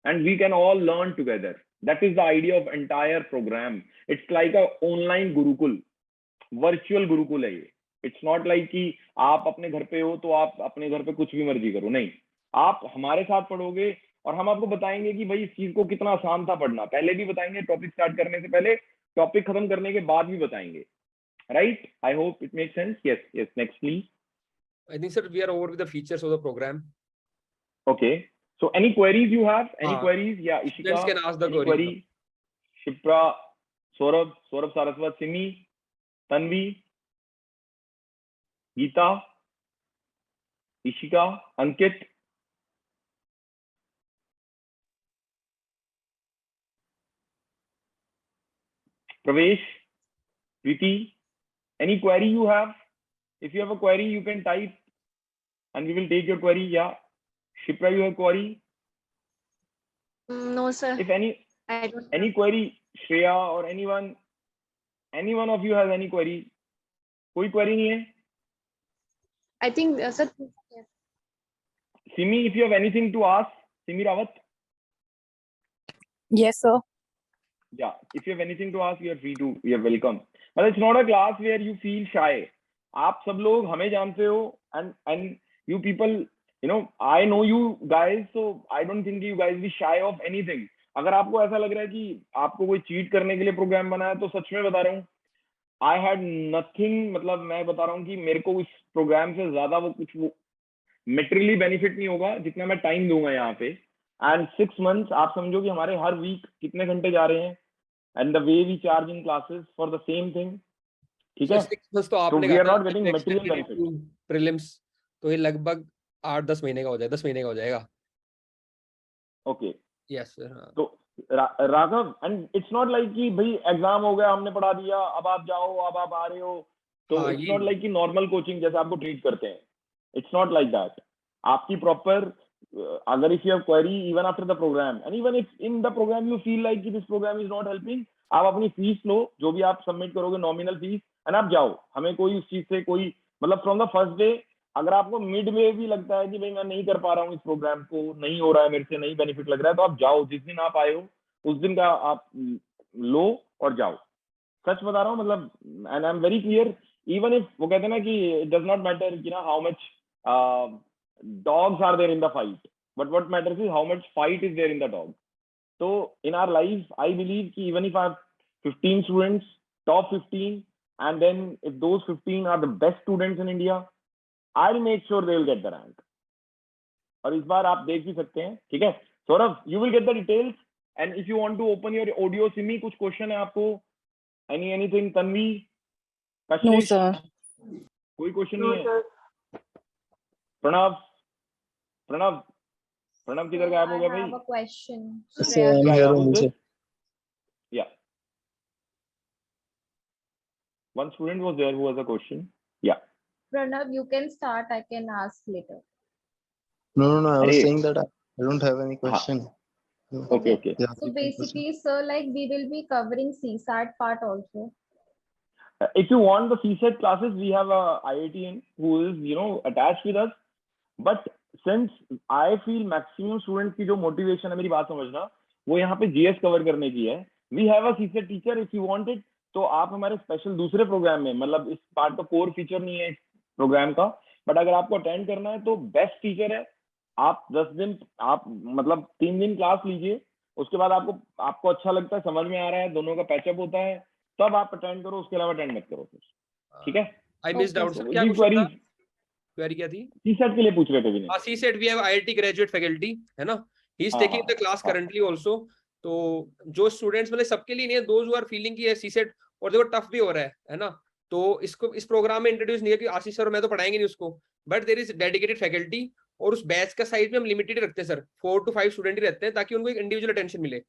and we can all learn together. That is the idea of entire program. It's like a online gurukul, virtual gurukul है ये। It's not like कि आप अपने घर पे हो तो आप अपने घर पे कुछ भी मर्जी करो, नहीं, आप हमारे साथ पढ़ोगे और हम आपको बताएंगे कि भाई इस चीज को कितना आसान था पढ़ना, पहले भी बताएंगे, टॉपिक स्टार्ट करने से पहले, टॉपिक खत्म करने के बाद भी बताएंगे। Right, I hope it make sense. Yes yes, next please. I think, sir, we are over with the features of the program. Okay, so any queries you have, any हाँ, queries? Yeah, Ishika, students can ask the any queries. query? Shipra, Saurabh Saraswat, Simi, Tanvi, Geeta, Ishika, Ankit, Pravesh, Preeti, any query you have? If you have a query, you can type and we will take your query. Yeah, Shipra, you have query? No, sir. If I don't any query, Shreya or any one of you has any query? कोई query नहीं है? I think, sir. Simi, if you have anything to ask, Simi Rawat. Yes, sir. Yeah, if you have anything to ask, you are free to, you are welcome. But it's not a class where you feel shy. आप सब लोग हमें जानते हो, and you people, you know, I know you guys, so I don't think you guys be shy of anything. अगर आपको ऐसा लग रहा है कि आपको कोई चीट करने के लिए प्रोग्राम बना है, तो सच में बता रहा हूँ, I had nothing, मतलब मैं बता रहा हूँ कि मेरे को इस प्रोग्राम से ज्यादा वो कुछ वो मेटेरियली बेनिफिट नहीं होगा जितना मैं टाइम दूंगा यहाँ पे। एंड 6 months आप समझो कि हमारे हर वीक कितने घंटे जा रहे हैं, and the way we charge in classes for the same thing, ठीक है। 6 months तो आपने we are कहा not getting material benefit. Prelims, तो ये लगभग 8-10 महीने का हो जाएगा, 10 महीने का हो जाएगा। Okay, yes sir. तो Raghav, and it's not like कि भाई एग्जाम हो गया, हमने पढ़ा दिया, अब आप जाओ, अब आप आ रहे हो, तो इट्स नॉट लाइक कि नॉर्मल कोचिंग जैसे आपको ट्रीट करते हैं, इट्स नॉट लाइक दैट। आपकी प्रॉपर, अगर if you have query even after the program, and even if in the program you feel like कि this program is not helping, आप अपनी फीस लो, जो भी आप सबमिट करोगे नॉमिनल फीस, एंड आप जाओ। हमें कोई उस चीज से कोई मतलब फ्रॉम द फर्स्ट डे, अगर आपको मिड में भी लगता है कि भाई मैं नहीं कर पा रहा हूँ इस प्रोग्राम को, नहीं हो रहा है मेरे से, नहीं बेनिफिट लग रहा है, तो आप जाओ, जिस दिन आप आए हो उस दिन का आप लो और जाओ। सच बता रहा हूँ, मतलब, and I am very clear, even if वो कहते हैं ना कि इट डज नॉट मैटर कि ना how much dogs are there in the fight, but what matters is how much fight is there in the dog. So in our life, I believe कि even if I have 15 students, top 15, and then if those 15 are the best students in India, I'll make sure they will get the rank. और इस बार आप देख भी सकते हैं, ठीक है। Saurabh, you will get the details, and if you want to open your audio, Simi, कुछ क्वेश्चन है आपको? Anything? तन्वी, No, कशिश, sir. कोई क्वेश्चन नहीं है? प्रणव किधर गायब हो गया भाई? I have a question. Sir, I'm Yeah, here who's only. this? Yeah, one student was there who has a question. Yeah. Pranav, you can start. I can ask later. No. I was Arey. saying that I don't have any question. Okay. Yeah, So basically, sir, like we will be covering CSAT part also. if you want the CSET classes, we have a IITian who is, you know, attached with us. But since I feel maximum students की जो motivation है, मेरी बात समझना, वो यहाँ पे GS cover करने की है. We have a CSET teacher if you want it. तो आप हमारे स्पेशल दूसरे प्रोग्राम में, मतलब इस पार्ट का कोर फीचर नहीं है इस प्रोग्राम का, बट अगर आपको अटेंड करना है तो बेस्ट टीचर है. आप 10 दिन, आप मतलब 3 दिन क्लास लीजिए, उसके बाद आपको अच्छा लगता है, समझ में आ रहा है, दोनों का पैचअप होता है, तब आप अटेंड करो, उसके अलावा अटेंड मत करो फिर. ठीक है. आई मिस्ड आउट सर, क्या जी, क्वेरी क्या थी? सीसेट के लिए पूछ रहे थे Vinay. CSAT we have IIT graduate faculty, है ना, he is taking the class currently also. तो जो स्टूडेंट्स, मतलब सबके लिए नहीं है, दोज हु आर फीलिंग की है सीसेट और देखो टफ भी हो रहा है ना, तो इसको इस प्रोग्राम में इंट्रोड्यूस नहीं है कि आशीष सर मैं तो पढ़ाएंगे नहीं उसको, but there is dedicated faculty. और उस बैच का साइज में हम लिमिटेड रखते हैं सर, 4 to 5 स्टूडेंट ही रहते हैं, ताकि उनको एक इंडिविजुअल अटेंशन मिले.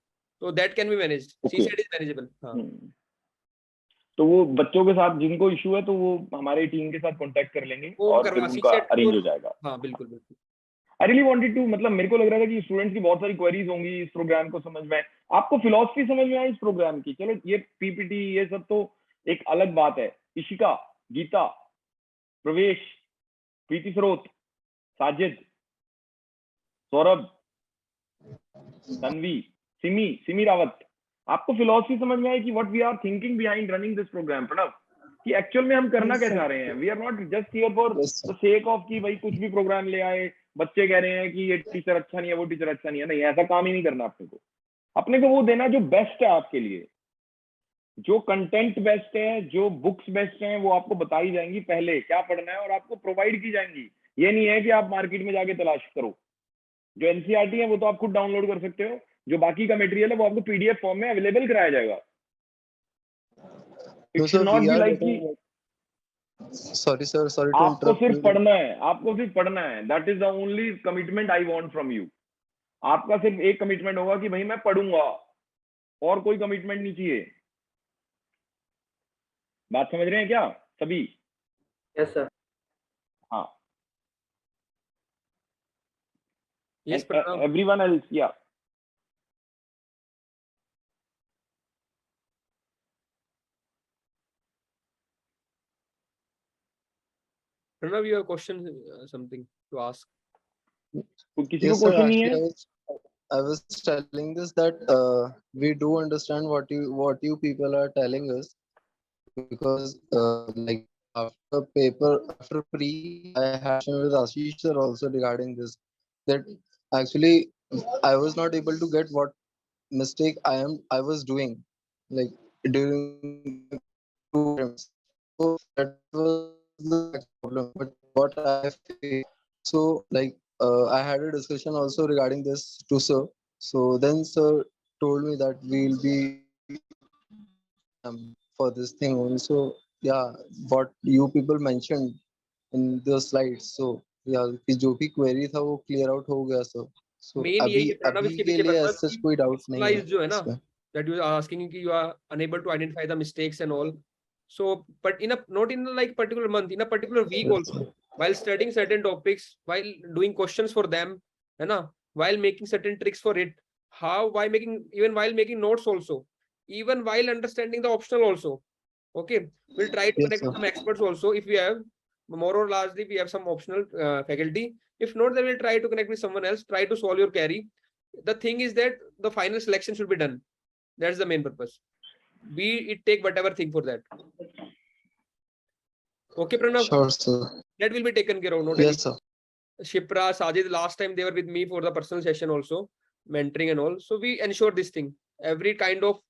तो that can be managed. CSAT is manageable. हां, तो वो बच्चों के साथ जिनको इशू है तो वो हमारी टीम के साथ कांटेक्ट कर लेंगे और फिर उनका अरेंज हो जाएगा. हाँ बिल्कुल बिल्कुल. आई रियली वांटेड टू, मतलब मेरे को लग रहा था कि स्टूडेंट्स की बहुत सारी क्वेरीज होंगी इस प्रोग्राम को समझ में. आपको फिलॉसफी समझ में आई इस प्रोग्राम की? चलो ये पीपीटी ये सब तो एक अलग बात है. इशिका, गीता, प्रवेश, प्रीति स्रोत, साजिद, सौरभ, तन्वी, सिमी रावत, आपको फिलॉसफी समझ में आई कि what we are thinking behind running this programme? Pranav, कि एक्चुअल में हम करना क्या चाह रहे हैं? We are not just here for the sake of कि भाई कुछ भी प्रोग्राम ले आए, बच्चे कह रहे हैं कि ये टीचर अच्छा नहीं है, वो टीचर अच्छा नहीं है. नहीं, ऐसा काम ही नहीं करना. अपने को वो देना जो बेस्ट है आपके लिए, जो कंटेंट बेस्ट है, जो बुक्स बेस्ट हैं, वो आपको बताई जाएंगी पहले क्या पढ़ना है और आपको प्रोवाइड की जाएंगी. ये नहीं है कि आप मार्केट में जाके तलाश करो. जो एनसीईआरटी है वो तो आप खुद डाउनलोड कर सकते हो, जो बाकी का मटेरियल है वो आपको पीडीएफ फॉर्म में अवेलेबल कराया जाएगा. It should not be like कि sorry to आपको interrupt सिर्फ you. पढ़ना है. That is the only commitment I want from you. आपका सिर्फ एक कमिटमेंट होगा कि भाई मैं पढ़ूंगा, और कोई कमिटमेंट नहीं चाहिए. बात समझ रहे हैं क्या सभी? Yes sir. हाँ. यस एवरीवन एल्स, या Pranav, you have a question, something to ask? किसी को Yes, sir. क्वेश्चन नहीं है? Actually, I was telling this that we do understand what you people are telling us, because like after pre I had session with Ashish sir also regarding this, that actually I was not able to get what mistake I was doing like during two attempts. So that was the problem. But what I faced, so like I had a discussion also regarding this to sir. So then sir told me that we'll be for this thing also. Yeah, what you people mentioned in the slides. So yeah, कि जो भी query था वो clear out हो गया sir. So मेन यही है प्रणव, अभी इसके के पीछे लिए पर्पस ऐसा कोई डाउट नहीं है जो है ना, इसमें. that you are asking कि you are unable to identify the mistakes and all. So but in a not in like particular month, in a particular week also, while studying certain topics, while doing questions for them, है ना, while making certain tricks for it, while making notes also, even while understanding the optional also. Okay, we'll try to Yes, connect sir. with some experts also if we have, more or largely we have some optional faculty. If not, then we'll try to connect with someone else, try to solve your query. The thing is that the final selection should be done. That's the main purpose. We take whatever thing for that. Okay, Pranav? Sure, sir. That will be taken care of. Not Yes, sir. Shipra, Sajid, last time they were with me for the personal session also, mentoring and all. So we ensure this thing. Every kind of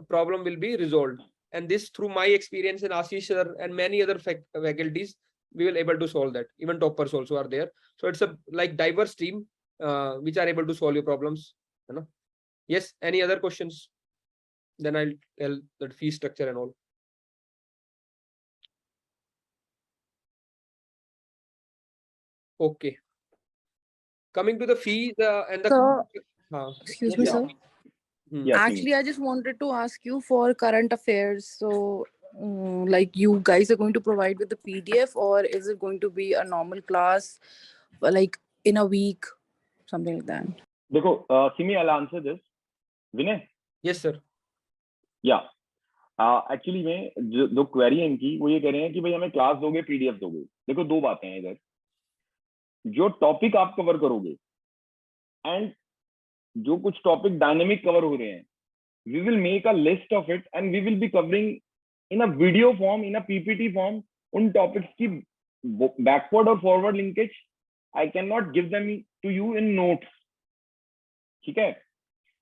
problem will be resolved. And this through my experience and Ashish sir and many other faculties, we will able to solve that. Even toppers also are there. So it's a like diverse team which are able to solve your problems. You know? Yes, any other questions? Then I'll tell the fee structure and all. Okay. Coming to the fees and the... So, excuse me, sir. Yeah, Actually, I just wanted to ask you for current affairs. So, like you guys are going to provide with the PDF, or is it going to be a normal class, like in a week, something like that? देखो, Simi, I'll answer this. Vinay? Yes, sir. Yeah. Actually में जो क्वेरी है इनकी, वो ये कह रहे हैं कि भाई हमें क्लास दोगे, पीडीएफ दोगे। देखो दो बातें हैं इधर, जो टॉपिक आप कवर करोगे एंड जो कुछ टॉपिक डायनेमिक कवर हो रहे हैं, we will make a list of it and we will be covering in a video form, in a PPT form, उन टॉपिक्स की बैकवर्ड और forward linkage I can not give them to you in notes, ठीक है।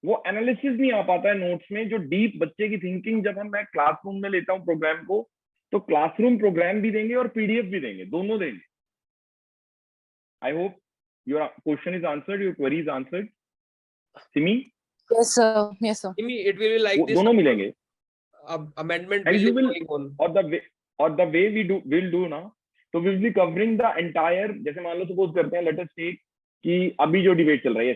वो एनालिसिस नहीं आ पाता है नोट्स में, जो डीप बच्चे की थिंकिंग जब मैं क्लासरूम में लेता हूँ प्रोग्राम को, तो क्लासरूम प्रोग्राम भी देंगे और पीडीएफ भी देंगे, दोनों देंगे। I hope your question is answered, your query is answered. Simi? Yes, sir. Yes, sir. It will be like this. दोनों मिलेंगे। Amendment And will you be will, going on. or the way we'll do ना, तो we will be covering the entire, जैसे मान लो सपोज करते हैं, let us take कि अभी जो डिबेट चल रहा है,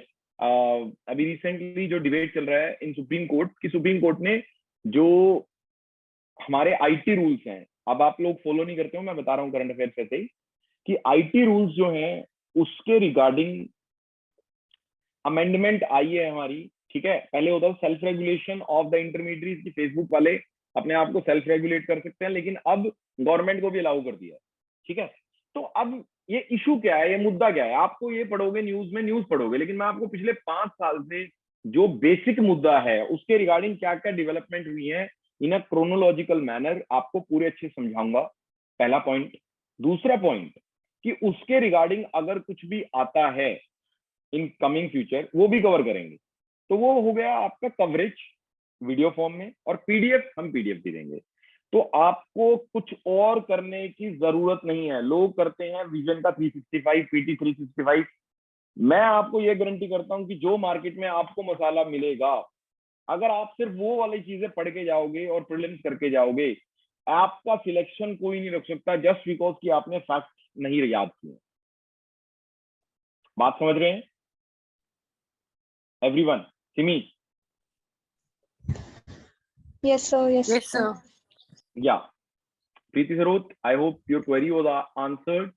अभी रिसेंटली जो डिबेट चल रहा है इन सुप्रीम कोर्ट, कि सुप्रीम कोर्ट ने जो हमारे आईटी रूल्स हैं, अब आप लोग फॉलो नहीं करते हो, मैं बता रहा हूँ करंट अफेयर्स ऐसे ही, कि आईटी रूल्स जो हैं उसके रिगार्डिंग अमेंडमेंट आई है हमारी, ठीक है। पहले होता है self regulation of the intermediate, की फेसबुक वाले अपने आप को सेल्फ रेगुलेट कर सकते हैं, लेकिन अब गवर्नमेंट को भी अलाउ कर दिया है, ठीक है। तो अब ये इशू क्या है, ये मुद्दा क्या है, आपको ये पढ़ोगे न्यूज में, न्यूज पढ़ोगे, लेकिन मैं आपको पिछले 5 साल से जो बेसिक मुद्दा है उसके रिगार्डिंग क्या क्या डेवलपमेंट हुई है इन अ क्रोनोलॉजिकल मैनर आपको पूरे अच्छे समझाऊंगा, पहला पॉइंट। दूसरा पॉइंट कि उसके रिगार्डिंग अगर कुछ भी आता है इन कमिंग फ्यूचर, वो भी कवर करेंगे। तो वो हो गया आपका कवरेज वीडियो फॉर्म में, और पीडीएफ हम पीडीएफ भी देंगे। तो आपको कुछ और करने की जरूरत नहीं है। लोग करते हैं विजन का 365, पीटी 365। मैं आपको ये गारंटी करता हूं कि जो मार्केट में आपको मसाला मिलेगा, अगर आप सिर्फ वो वाली चीजें पढ़ के जाओगे और प्रीलिम्स करके जाओगे, आपका सिलेक्शन कोई नहीं रख सकता, जस्ट बिकॉज कि आपने फैक्ट नहीं याद किए। बात समझ रहे हैं everyone? Simi? Yes, sir. Yes, Yes, sir. Yeah. Preeti Sarot, I hope your query was answered.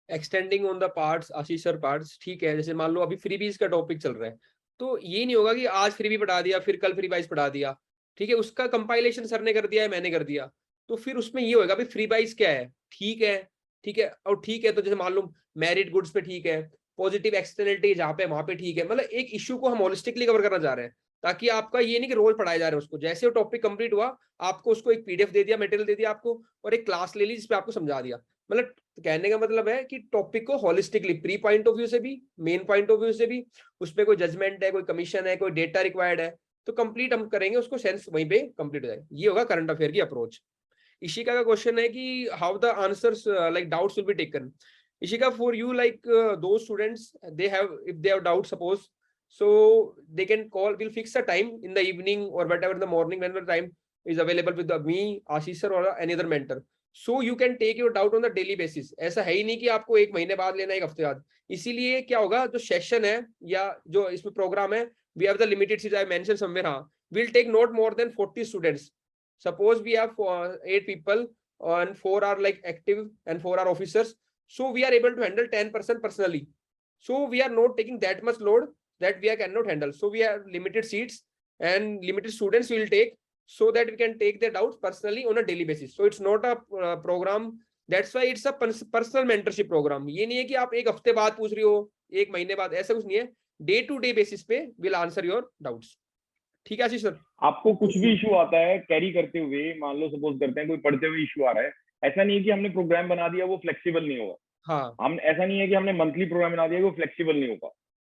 Extending on the parts, Ashish sir parts, ठीक है। जैसे मान लो अभी फ्रीबीज का टॉपिक चल रहा है, तो ये नहीं होगा कि आज फ्रीबी पढ़ा दिया फिर कल फ्रीबाइज पढ़ा दिया, ठीक है। उसका कंपाइलेशन सर ने कर दिया है, मैंने कर दिया, तो फिर उसमें ये होगा भाई फ्रीबाइज क्या है, ठीक है, ठीक है। और ठीक है तो जैसे मान लो मेरिट गुड्स पे ठीक है, पॉजिटिव एक्सटर्नलिटी जहाँ पे वहां पे ठीक है, मतलब एक इश्यू को हम होलिस्टिकली कवर करना चाह रहे हैं, ताकि आपका ये नहीं कि रोज पढ़ाया जा रहा है उसको। जैसे वो टॉपिक कंप्लीट हुआ, आपको उसको एक पीडीएफ दे दिया, मटेरियल दे दिया आपको, और एक क्लास ले ली जिसपे आपको समझा दिया। मतलब कहने का मतलब है कि टॉपिक को holistically, pre point of view से भी, मेन पॉइंट ऑफ व्यू से भी, उसपे कोई जजमेंट है, कोई कमीशन है, कोई डेटा रिक्वायर्ड है, तो कंप्लीट हम करेंगे उसको, सेंस वहीं पे कंप्लीट हो जाए। ये होगा करंट अफेयर की अप्रोच। इशिका का क्वेश्चन है कि how the answers like doubts will be taken. Ishika, for you, like those students, they have, if they have doubt, suppose, so they can call. We'll fix a time in the evening or whatever in the morning, whenever time is available with me, Ashish sir or any other mentor. So you can take your doubt on the daily basis. ऐसा है ही नहीं कि आपको एक महीने बाद लेना, एक हफ्ते बाद। इसीलिए क्या होगा, जो सेशन है या जो इसमें प्रोग्राम है, we have the limited seats, I mentioned somewhere, हाँ, we'll take not more than 40 students. Suppose we have 8 people and 4 are like active and 4 are officers. So we are able to handle 10% personally. So we are not taking that much load that we cannot handle. So we have limited seats and limited students we will take, so that we can take their doubts personally on a daily basis. So it's not a program. That's why it's a personal mentorship program. ये नहीं है कि आप एक हफ्ते बाद पूछ रही हो, एक महीने बाद, ऐसा कुछ नहीं है। डे टू डे बेसिस पे विल आंसर योर डाउट्स। ठीक है आशीष सर? आपको कुछ भी इशू आता है कैरी करते हुए, मान लो सपोज करते हैं कोई पढ़ते हुए इशू आ रहा है, ऐसा नहीं है कि हमने प्रोग्राम बना दिया वो फ्लेक्सिबल नहीं होगा। हाँ, हम ऐसा नहीं है कि हमने मंथली प्रोग्राम बना दिया वो फ्लेक्सिबल नहीं होगा,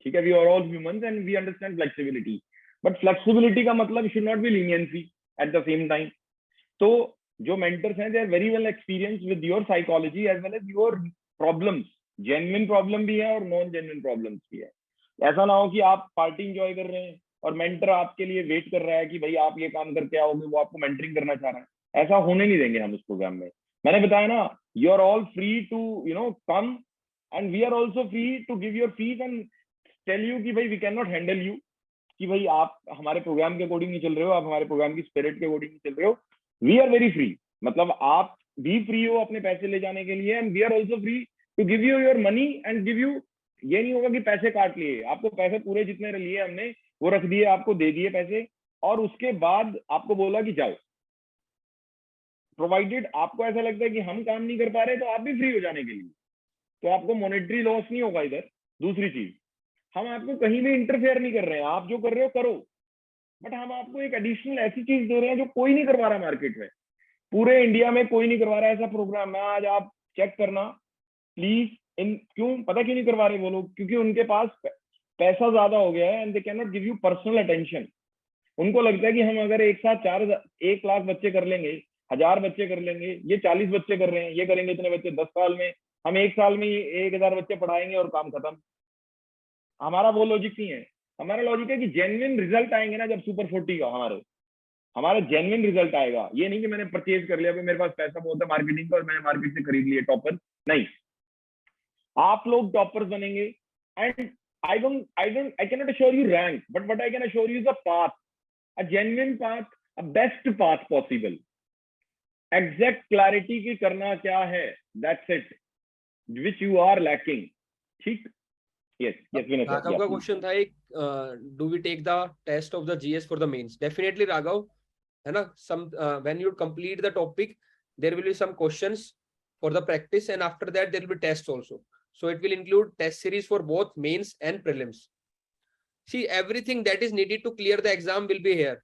ठीक है। We are all humans and we understand flexibility, but flexibility का मतलब should not be leniency at the same time. तो जो मेंटर्स हैं, they are very well experienced with your psychology as well as your problems. Genuine problem भी है और नॉन जेन्युइन प्रॉब्लम्स भी है। ऐसा ना हो कि आप पार्टी एंजॉय कर रहे हैं और मेंटर आपके लिए वेट कर रहा है कि भाई आप ये काम करके आओगे, वो आपको मेंटरिंग करना चाह रहा है। ऐसा होने नहीं देंगे हम उस प्रोग्राम में। मैंने बताया ना, you are all free to come and we are also free to give your fees and tell you कि भाई we can not handle you, कि भाई आप हमारे प्रोग्राम के अकॉर्डिंग नहीं चल रहे हो, आप हमारे प्रोग्राम की स्पिरिट के अकॉर्डिंग नहीं चल रहे हो। वी आर वेरी फ्री, मतलब आप भी फ्री हो अपने पैसे ले जाने के लिए, and we are also free to give you your money and give you. ये नहीं होगा कि पैसे काट लिए, आपको पैसे पूरे जितने लिए हमने वो रख दिए, आपको दे दिए पैसे, और उसके बाद आपको बोला कि जाओ। प्रोवाइडेड आपको ऐसा लगता है कि हम काम नहीं कर पा रहे, तो आप भी फ्री हो जाने के लिए, तो आपको मॉनेटरी लॉस नहीं होगा इधर। दूसरी चीज, हम आपको कहीं भी इंटरफेयर नहीं कर रहे हैं, आप जो कर रहे हो करो, बट हम आपको एक एडिशनल ऐसी चीज दे रहे हैं जो कोई नहीं करवा रहा मार्केट में, पूरे इंडिया में कोई नहीं करवा रहा ऐसा प्रोग्राम है। आज आप चेक करना प्लीज, क्यों पता क्यों नहीं करवा रहे वो लोग? क्योंकि उनके पास पैसा ज्यादा हो गया है and they can not give you personal attention. उनको लगता है कि हम अगर एक साथ 1 लाख बच्चे कर लेंगे, 1000 बच्चे कर लेंगे, ये 40 बच्चे कर रहे हैं, ये करेंगे इतने बच्चे 10 साल में, हम 1 साल में ये 1000 बच्चे पढ़ाएंगे और काम खत्म। हमारा वो लॉजिक नहीं है। हमारा लॉजिक है कि जेन्युइन रिजल्ट आएंगे ना जब सुपर 40 का हमारा जेन्युइन रिजल्ट आएगा। ये नहीं कि मैंने परचेज कर लिया, मेरे पास पैसा बहुत है मार्केटिंग का और मैंने मार्केट से खरीद लिए टॉपर, नहीं। आप लोग टॉपर्स बनेंगे and I cannot assure you rank, but what I can assure you is a path, a genuine path, a best path possible. Exact clarity की करना क्या है, that's it, which you are lacking. ठीक? Yes, Vinay sir. राघव का क्वेश्चन था एक, do we take the test of the GS for the mains? Definitely Raghav, है ना? Some when you complete the topic, there will be some questions for the practice, and after that there will be tests also. So it will include test series for both mains and prelims. See, everything that is needed to clear the exam will be here.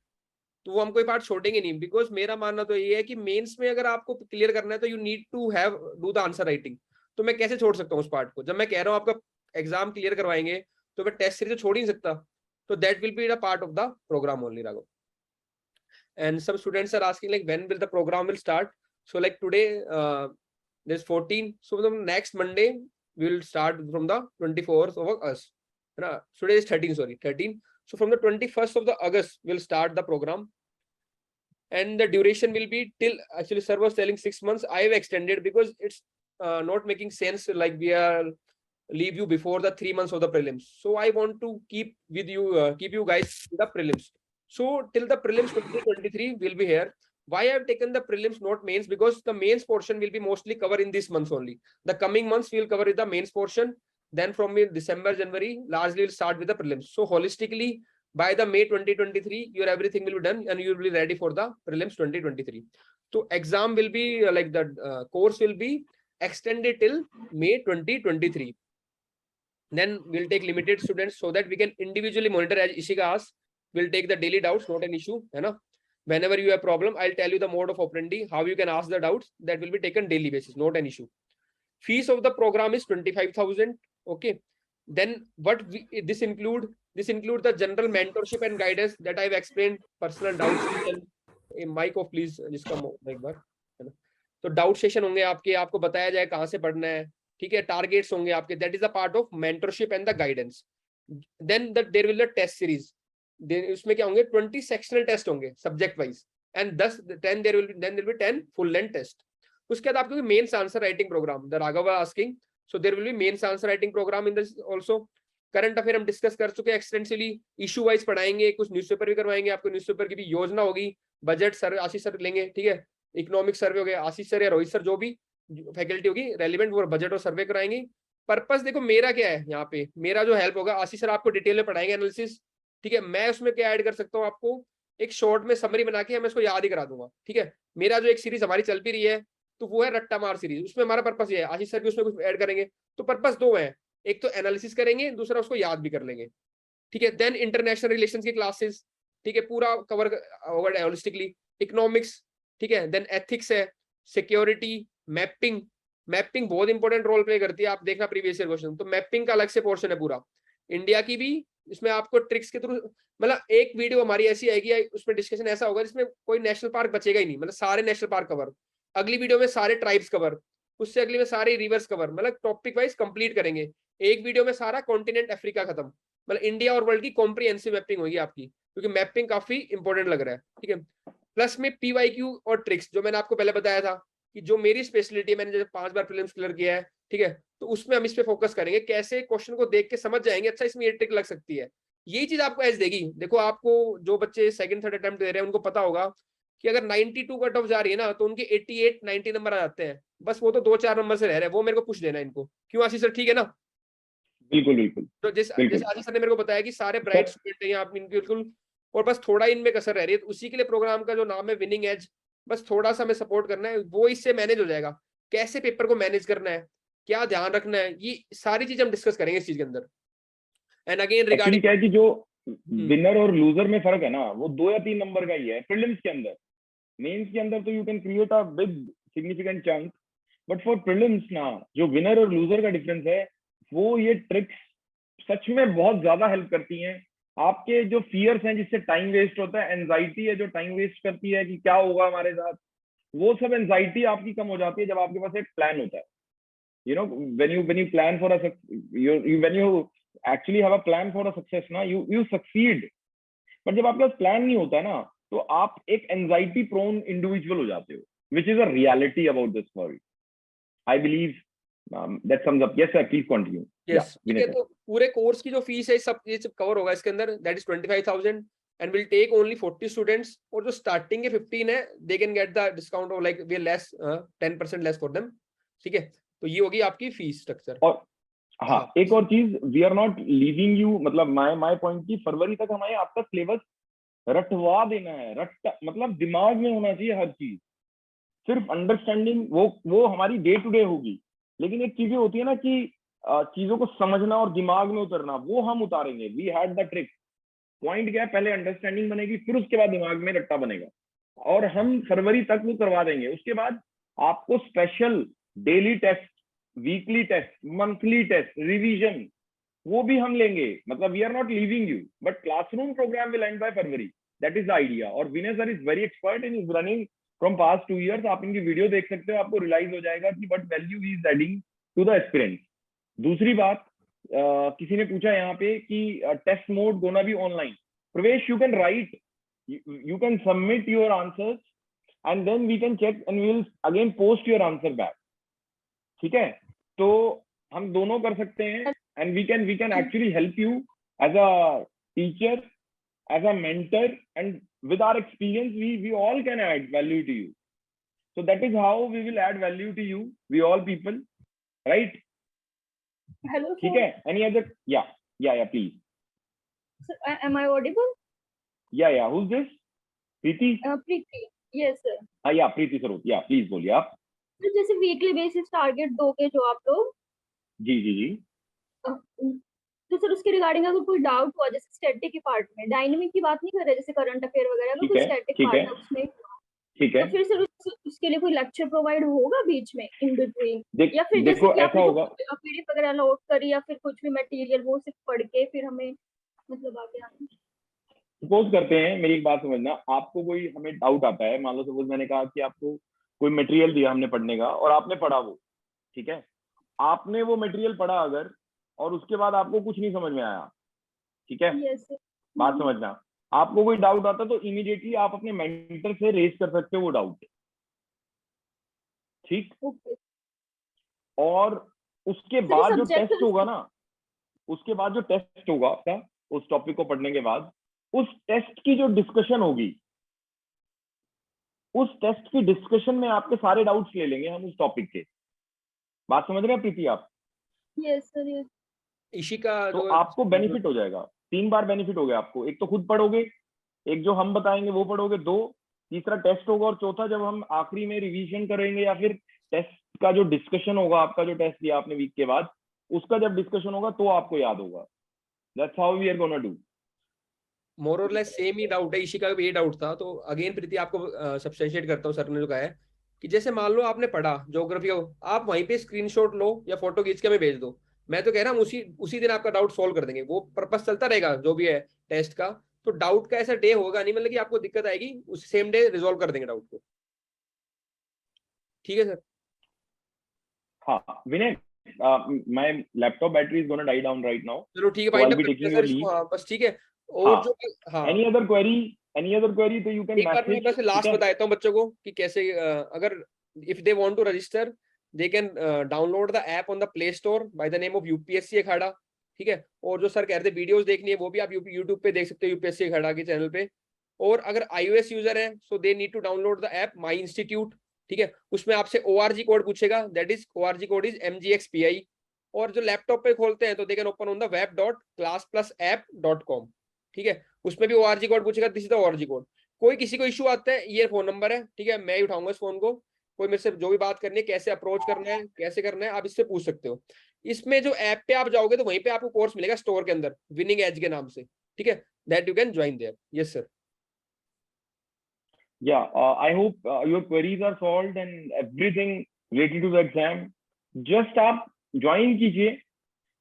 तो वो हम कोई पार्ट छोड़ेंगे नहीं, बिकॉज मेरा मानना तो ये है कि मेंस में अगर आपको क्लियर करना है तो you need to have do the answer writing. तो मैं कैसे छोड़ सकता हूँ उस पार्ट को? जब मैं कह रहा हूँ आपका एग्जाम क्लियर करवाएंगे तो मैं टेस्ट सीरीज तो छोड़ ही नहीं सकता। तो that will be a part of the programme only, Raghav. And some students are asking like when will the program will start? So like today there's 14, so the next Monday we will start from the 24th of August. Today is 13. So from the 21st of the August we'll start the program, and the duration will be till, actually sir was telling 6 months. I have extended because it's not making sense, like we are leave you before the 3 months of the prelims. So I want to keep you guys the prelims. So till the prelims 2023 will be here. Why I have taken the prelims, not mains? Because the mains portion will be mostly covered in this month only. The coming months we will cover the mains portion. Then from December, January, largely we'll start with the prelims. So holistically, by the May 2023, your everything will be done and you will be ready for the prelims 2023. So exam will be like the course will be extended till May 2023. Then we'll take limited students so that we can individually monitor, as Ishika asked. We'll take the daily doubts, not an issue, है ना? Whenever you have problem, I'll tell you the mode of operandi, how you can ask the doubts. That will be taken daily basis, not an issue. Fees of the program is 25,000. Okay. Then what this include the general mentorship and guidance that I've explained, personal doubts. Mic off please, जिसका एक बार, है ना? तो डाउट सेशन होंगे आपके, आपको बताया जाए कहाँ से पढ़ना है, ठीक है? टारगेट्स होंगे आपके, that is a part of mentorship and the guidance. Then there will the test series. उसमें क्या होंगे? 20 सेक्शनल टेस्ट होंगे subject wise, and 10 there will be 10 full length test. उसके बाद आपको mains answer writing programme, the Raghav asking, so there will be mains answer writing programme in this also. Current affair हम डिस्कस कर चुके हैं एक्सटेंसिवली, इशू वाइज पढ़ाएंगे, कुछ न्यूज़पेपर भी करवाएंगे आपको, न्यूज़पेपर की भी योजना होगी, बजट सर आशीष सर लेंगे, ठीक है? इकोनॉमिक सर्वे हो गया, आशीष सर या रोहित सर जो भी फैकल्टी होगी रेलिवेंट, वो बजट और सर्वे कराएंगे. पर्पस देखो मेरा क्या है यहाँ पे, मेरा जो हेल्प होगा, आशीष सर आपको डिटेल में पढ़ाएंगे एनालिसिस, ठीक है? मैं उसमें क्या ऐड कर सकता हूँ, आपको एक शॉर्ट में समरी बना के मैं इसको याद ही करा दूंगा, ठीक है? मेरा जो एक सीरीज हमारी चल भी रही है तो वो है रट्टा मार सीरीज, उसमें हमारा पर्पस ये है, आशीष सर भी उसमें कुछ ऐड करेंगे. तो पर्पस दो है, एक तो एनालिसिस करेंगे, दूसरा उसको याद भी कर लेंगे, ठीक है? देन इंटरनेशनल रिलेशंस की क्लासेस, ठीक है, पूरा कवर होगा होलिस्टिकली. इकोनॉमिक्स, ठीक है? देन एथिक्स है, सिक्योरिटी, मैपिंग. मैपिंग बहुत इंपॉर्टेंट रोल प्ले करती है, आप देखना प्रीवियस ईयर क्वेश्चन. तो मैपिंग का अलग से पोर्शन है पूरा, इंडिया की भी, इसमें आपको ट्रिक्स के थ्रू, मतलब एक वीडियो हमारी ऐसी आएगी, उसमें डिस्कशन ऐसा होगा जिसमें कोई नेशनल पार्क बचेगा ही नहीं, मतलब सारे नेशनल पार्क कवर. अगली वीडियो में सारे ट्राइब्स कवर, उससे अगली में सारे रिवर्स कवर, मतलब टॉपिक वाइज कंप्लीट करेंगे. एक वीडियो में सारा कॉन्टिनेंट अफ्रीका खत्म, मतलब इंडिया और वर्ल्ड की कॉम्प्रिहेंसिव मैपिंग होगी आपकी, क्योंकि मैपिंग काफी इंपॉर्टेंट लग रहा है, ठीक है? प्लस में PYQ और ट्रिक्स, जो मैंने आपको पहले बताया था कि जो मेरी स्पेशलिटी है, मैंने जैसे 5 बार प्रीलिम्स क्लियर किया है, ठीक है? तो उसमें हम इस पे फोकस करेंगे, कैसे क्वेश्चन को देख के समझ जाएंगे, अच्छा इसमें ये ट्रिक लग सकती है. यही चीज आपको एज देगी. देखो आपको जो बच्चे सेकंड थर्ड अटेम्प्ट दे रहे हैं उनको पता होगा कि अगर 92 कट ऑफ जा रही है ना, तो उनके 88 90 नंबर आ जाते हैं, बस वो तो 2-4 नंबर से रह रहे हैं, वो मेरे को पूछ देना इनको. क्यों आशीष सर? ठीक है ना? बिल्कुल बिल्कुल तो जैसे बिल्कुल। आशीष सर ने मेरे को बताया कि सारे ब्राइट स्टूडेंट हैं यहाँ पे बिल्कुल, और बस थोड़ा इनमें कसर रह रही है, तो उसी के लिए प्रोग्राम का जो नाम है विनिंग एज, बस थोड़ा सा हमें सपोर्ट करना है, वो इससे मैनेज हो जाएगा। कैसे पेपर को मैनेज करना है, क्या ध्यान रखना है, ये सारी चीज हम डिस्कस करेंगे इस चीज के अंदर। एंड अगेन एक्चुअली रिगार्डिंग, क्या है कि जो विनर और लूजर में फर्क है ना, वो 2 या 3 नंबर का ही है प्रीलिम्स के अंदर। मेंस के अंदर तो you can create a big significant chunk, but for prelims ना, जो विनर और लूजर का डिफरेंस है, वो ये ट्रिक्स सच में बहुत ज्यादा हेल्प करती हैं। आपके जो फियर्स हैं जिससे टाइम वेस्ट होता है, एंजाइटी है जो टाइम वेस्ट करती है कि क्या होगा हमारे साथ, वो सब एंजाइटी आपकी कम हो जाती है जब आपके पास एक प्लान होता है। You know, when you plan for a when you actually have a plan for a success ना, you succeed. but जब आपके पास प्लान नहीं होता ना, तो आप एक एंजाइटी प्रोन इंडिविजुअल हो जाते हो, which is a reality about this story. I believe that sums up. Yes sir, please continue. Yes ठीक है। Vinay sir. तो पूरे कोर्स की जो फीस है ये सब कवर होगा इसके अंदर, that is 25,000 and will take only 40 students, और जो स्टार्टिंग के 15 है they can get the discount of like we are less 10% less for them. ठीक है, तो ये होगी आपकी फीस स्ट्रक्चर। और हाँ, एक और चीज, we are not leaving you, मतलब माय पॉइंट की फरवरी तक हमें आपका सिलेबस रटवा देना है। मतलब दिमाग में होना चाहिए हर चीज, सिर्फ अंडरस्टैंडिंग वो हमारी डे टू डे होगी। लेकिन एक चीजें होती है ना कि चीजों को समझना और दिमाग में उतरना, वो हम उतारेंगे। We had the trick. Point क्या है, पहले अंडरस्टैंडिंग बनेगी, फिर उसके बाद दिमाग में रट्टा बनेगा, और हम फरवरी तक वो करवा देंगे। उसके बाद आपको special daily test, weekly test, monthly test, revision, वो भी हम लेंगे। मतलब we are not leaving you, but classroom program will end by February, that is the idea. और Vinay sir is very expert in is running from past 2 years। आप इनकी वीडियो देख सकते हो, आपको रियलाइज हो जाएगा कि what value he is adding to the aspirants. दूसरी बात, किसी ने पूछा यहाँ पे कि टेस्ट मोड गोना भी online. Pravesh, you can write, you can submit your answers and then we can check and we will again post your answer back. ठीक है, तो हम दोनों कर सकते हैं, and we can actually help you as a teacher, as a mentor, and with our experience we all can add value to you. So that is how we will add value to you, we all people, right? Hello, ठीक sir. है, any other? Yeah please. Sir, am I audible? Yeah, who's this? Preeti? Preeti. Yes, sir. Yeah, Preeti sir, yeah, please बोलिए आप। तो जैसे वीकली बेसिस टारगेट दोगे जो आप लोग, जी तो सर उसके रिगार्डिंग अगर कोई डाउट हुआ, जैसे स्टैटिक के पार्ट में, डायनेमिक की बात नहीं कर रहे, जैसे करंट अफेयर वगैरह, अगर कोई स्टैटिक पार्ट है उसमें, ठीक है, तो फिर सर उसके लिए कोई लेक्चर प्रोवाइड होगा बीच में, इन बिटवीन, या फिर देखो जैसे कि ऐसा होगा, पीडीएफ वगैरह लोड करी, या फिर कुछ भी मटेरियल वो सिर्फ पढ़ के फिर हमें मतलब आगे आना। सपोज करते हैं, मेरी एक बात समझना, आपको कोई हमें डाउट आता है, मान लो सपोज मैंने कहा कि आपको कोई मटेरियल दिया हमने पढ़ने का और आपने पढ़ा वो, ठीक है, आपने वो मटेरियल पढ़ा अगर, और उसके बाद आपको कुछ नहीं समझ में आया, ठीक है, Yes, sir. बात समझना, आपको कोई डाउट आता तो इमीडिएटली आप अपने मेंटर से रेज कर सकते हो वो डाउट, ठीक। Okay. और उसके Sir, बाद जो subject टेस्ट होगा ना, उसके बाद जो टेस्ट होगा आपका उस टॉपिक को पढ़ने के बाद, उस टेस्ट की जो डिस्कशन होगी, उस टेस्ट की डिस्कशन में आपके सारे डाउट्स ले लेंगे हम उस टॉपिक के। बात समझ रहे हैं प्रीति आप? Yes, sir, yes. इशिका तो जो आपको बेनिफिट हो जाएगा, 3 बार बेनिफिट हो गया आपको। एक तो खुद पढ़ोगे, एक जो हम बताएंगे वो पढ़ोगे, 2 तीसरा टेस्ट होगा, और चौथा जब हम आखिरी में रिवीजन करेंगे या फिर टेस्ट का जो डिस्कशन होगा, आपका जो टेस्ट दिया आपने वीक के बाद, उसका जब डिस्कशन होगा तो आपको याद होगा। That's how we are gonna do. More और लेस सेम ही डाउट है, इशिका का भी ये डाउट था। तो अगेन प्रीति आपको सब्सटेंशिएट करता हूँ, सर ने जो कहा है कि जैसे मान लो आपने पढ़ा ज्योग्राफी का, आप वहीं पे स्क्रीनशॉट लो या फोटो खींच के हमें भेज दो, मैं तो कह रहा हूँ उसी दिन आपका डाउट सॉल्व कर देंगे। वो पर्पस चलता रहेगा जो भी है टेस्ट का, तो डाउट का ऐसा डे होगा नहीं, मतलब कि आपको दिक्कत आएगी, उस सेम डे रिजॉल्व कर देंगे डाउट को। ठीक है सर? हाँ Vinay, my laptop battery is gonna die down right now, चलो ठीक है, so find I'll be taking your leave. बस ठीक है। और हाँ, जो एनी अदर क्वेरी तो यू कैन एक बार मैं बस मैसेज। लास्ट बता देता हूँ बच्चों को कि कैसे, अगर if they want to register they can download the app on the Play Store by the name of UPSC Akhada. ठीक है, और जो सर कह रहे थे वीडियोस देखनी है वो भी आप यूट्यूब पे देख सकते हो, यूपीएससी अखाड़ा के चैनल पे। और अगर iOS यूजर है so they need to download the app my institute. ठीक है, उसमें आपसे ORG कोड पूछेगा, that is ORG code is MGXPI। और जो लैपटॉप पे खोलते हैं तो they can open on the web.class+app.com, ठीक है। उसमें भी ORG कोड पूछेगा, this is the ORG code. कोई किसी को इशू आता है, ये फोन नंबर है, ठीक है, मैं ही उठाऊंगा इस फोन को। कोई मेरे से जो भी बात करनी है, कैसे अप्रोच करना है, कैसे करना है, आप इससे पूछ सकते हो। इसमें जो ऐप पे आप जाओगे तो वहीं पे आपको कोर्स मिलेगा स्टोर के अंदर, विनिंग एज के नाम से, ठीक है, that you can join there. Yes sir. Yeah, I hope your queries are solved and everything related to the exam. Just आप ज्वाइन कीजिए,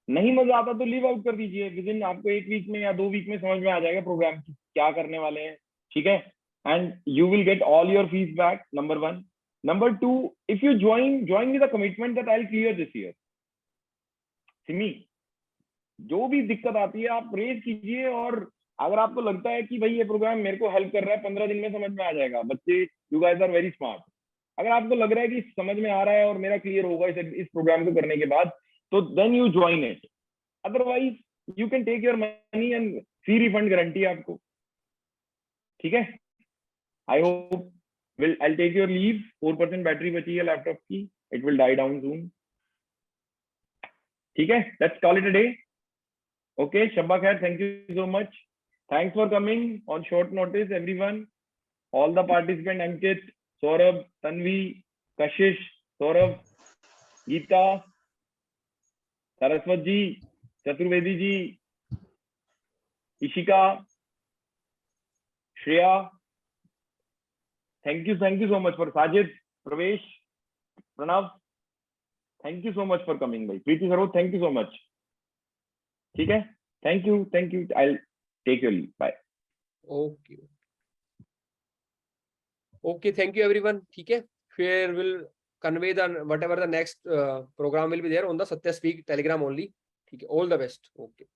नहीं मजा आता तो लीव आउट कर दीजिए। विद इन आपको 1 वीक में या 2 वीक में समझ में आ जाएगा प्रोग्राम क्या करने वाले हैं, ठीक है। And you will get all your fees back, number 1। Number 2, if you join with a commitment that I will clear this year. Simi, जो भी दिक्कत आती है आप रेज कीजिए, और अगर आपको लगता है कि भाई ये प्रोग्राम मेरे को हेल्प कर रहा है, 15 दिन में समझ में आ जाएगा। बच्चे, you guys are very smart. अगर आपको लग रहा है कि समझ में आ रहा है और मेरा क्लियर होगा इस प्रोग्राम को करने के बाद, तो then you join it. Otherwise you can take your money and free refund guarantee आपको, ठीक है। I hope I take your leave. 4% battery बची है लैपटॉप की, it will die down soon, ठीक है। Let's call it a day. Okay, शब्बा खैर, thank you so much. Thanks for coming on short notice, everyone. All the participants: Ankit, Saurabh, Tanvi, Kashish, Saurabh, Geeta, Saraswat ji, Chaturvedi ji, Ishika, Shreya. Thank you so much for Sajid, Pravesh, Pranav. Thank you so much for coming, bhai. Preeti Saroj, thank you so much. ठीक है, thank you. I'll take your leave. Bye. Okay, thank you everyone, ठीक है। फिर will convey the whatever the next program will be there on the Satya Speak Telegram only, ठीक है। All the best. Okay.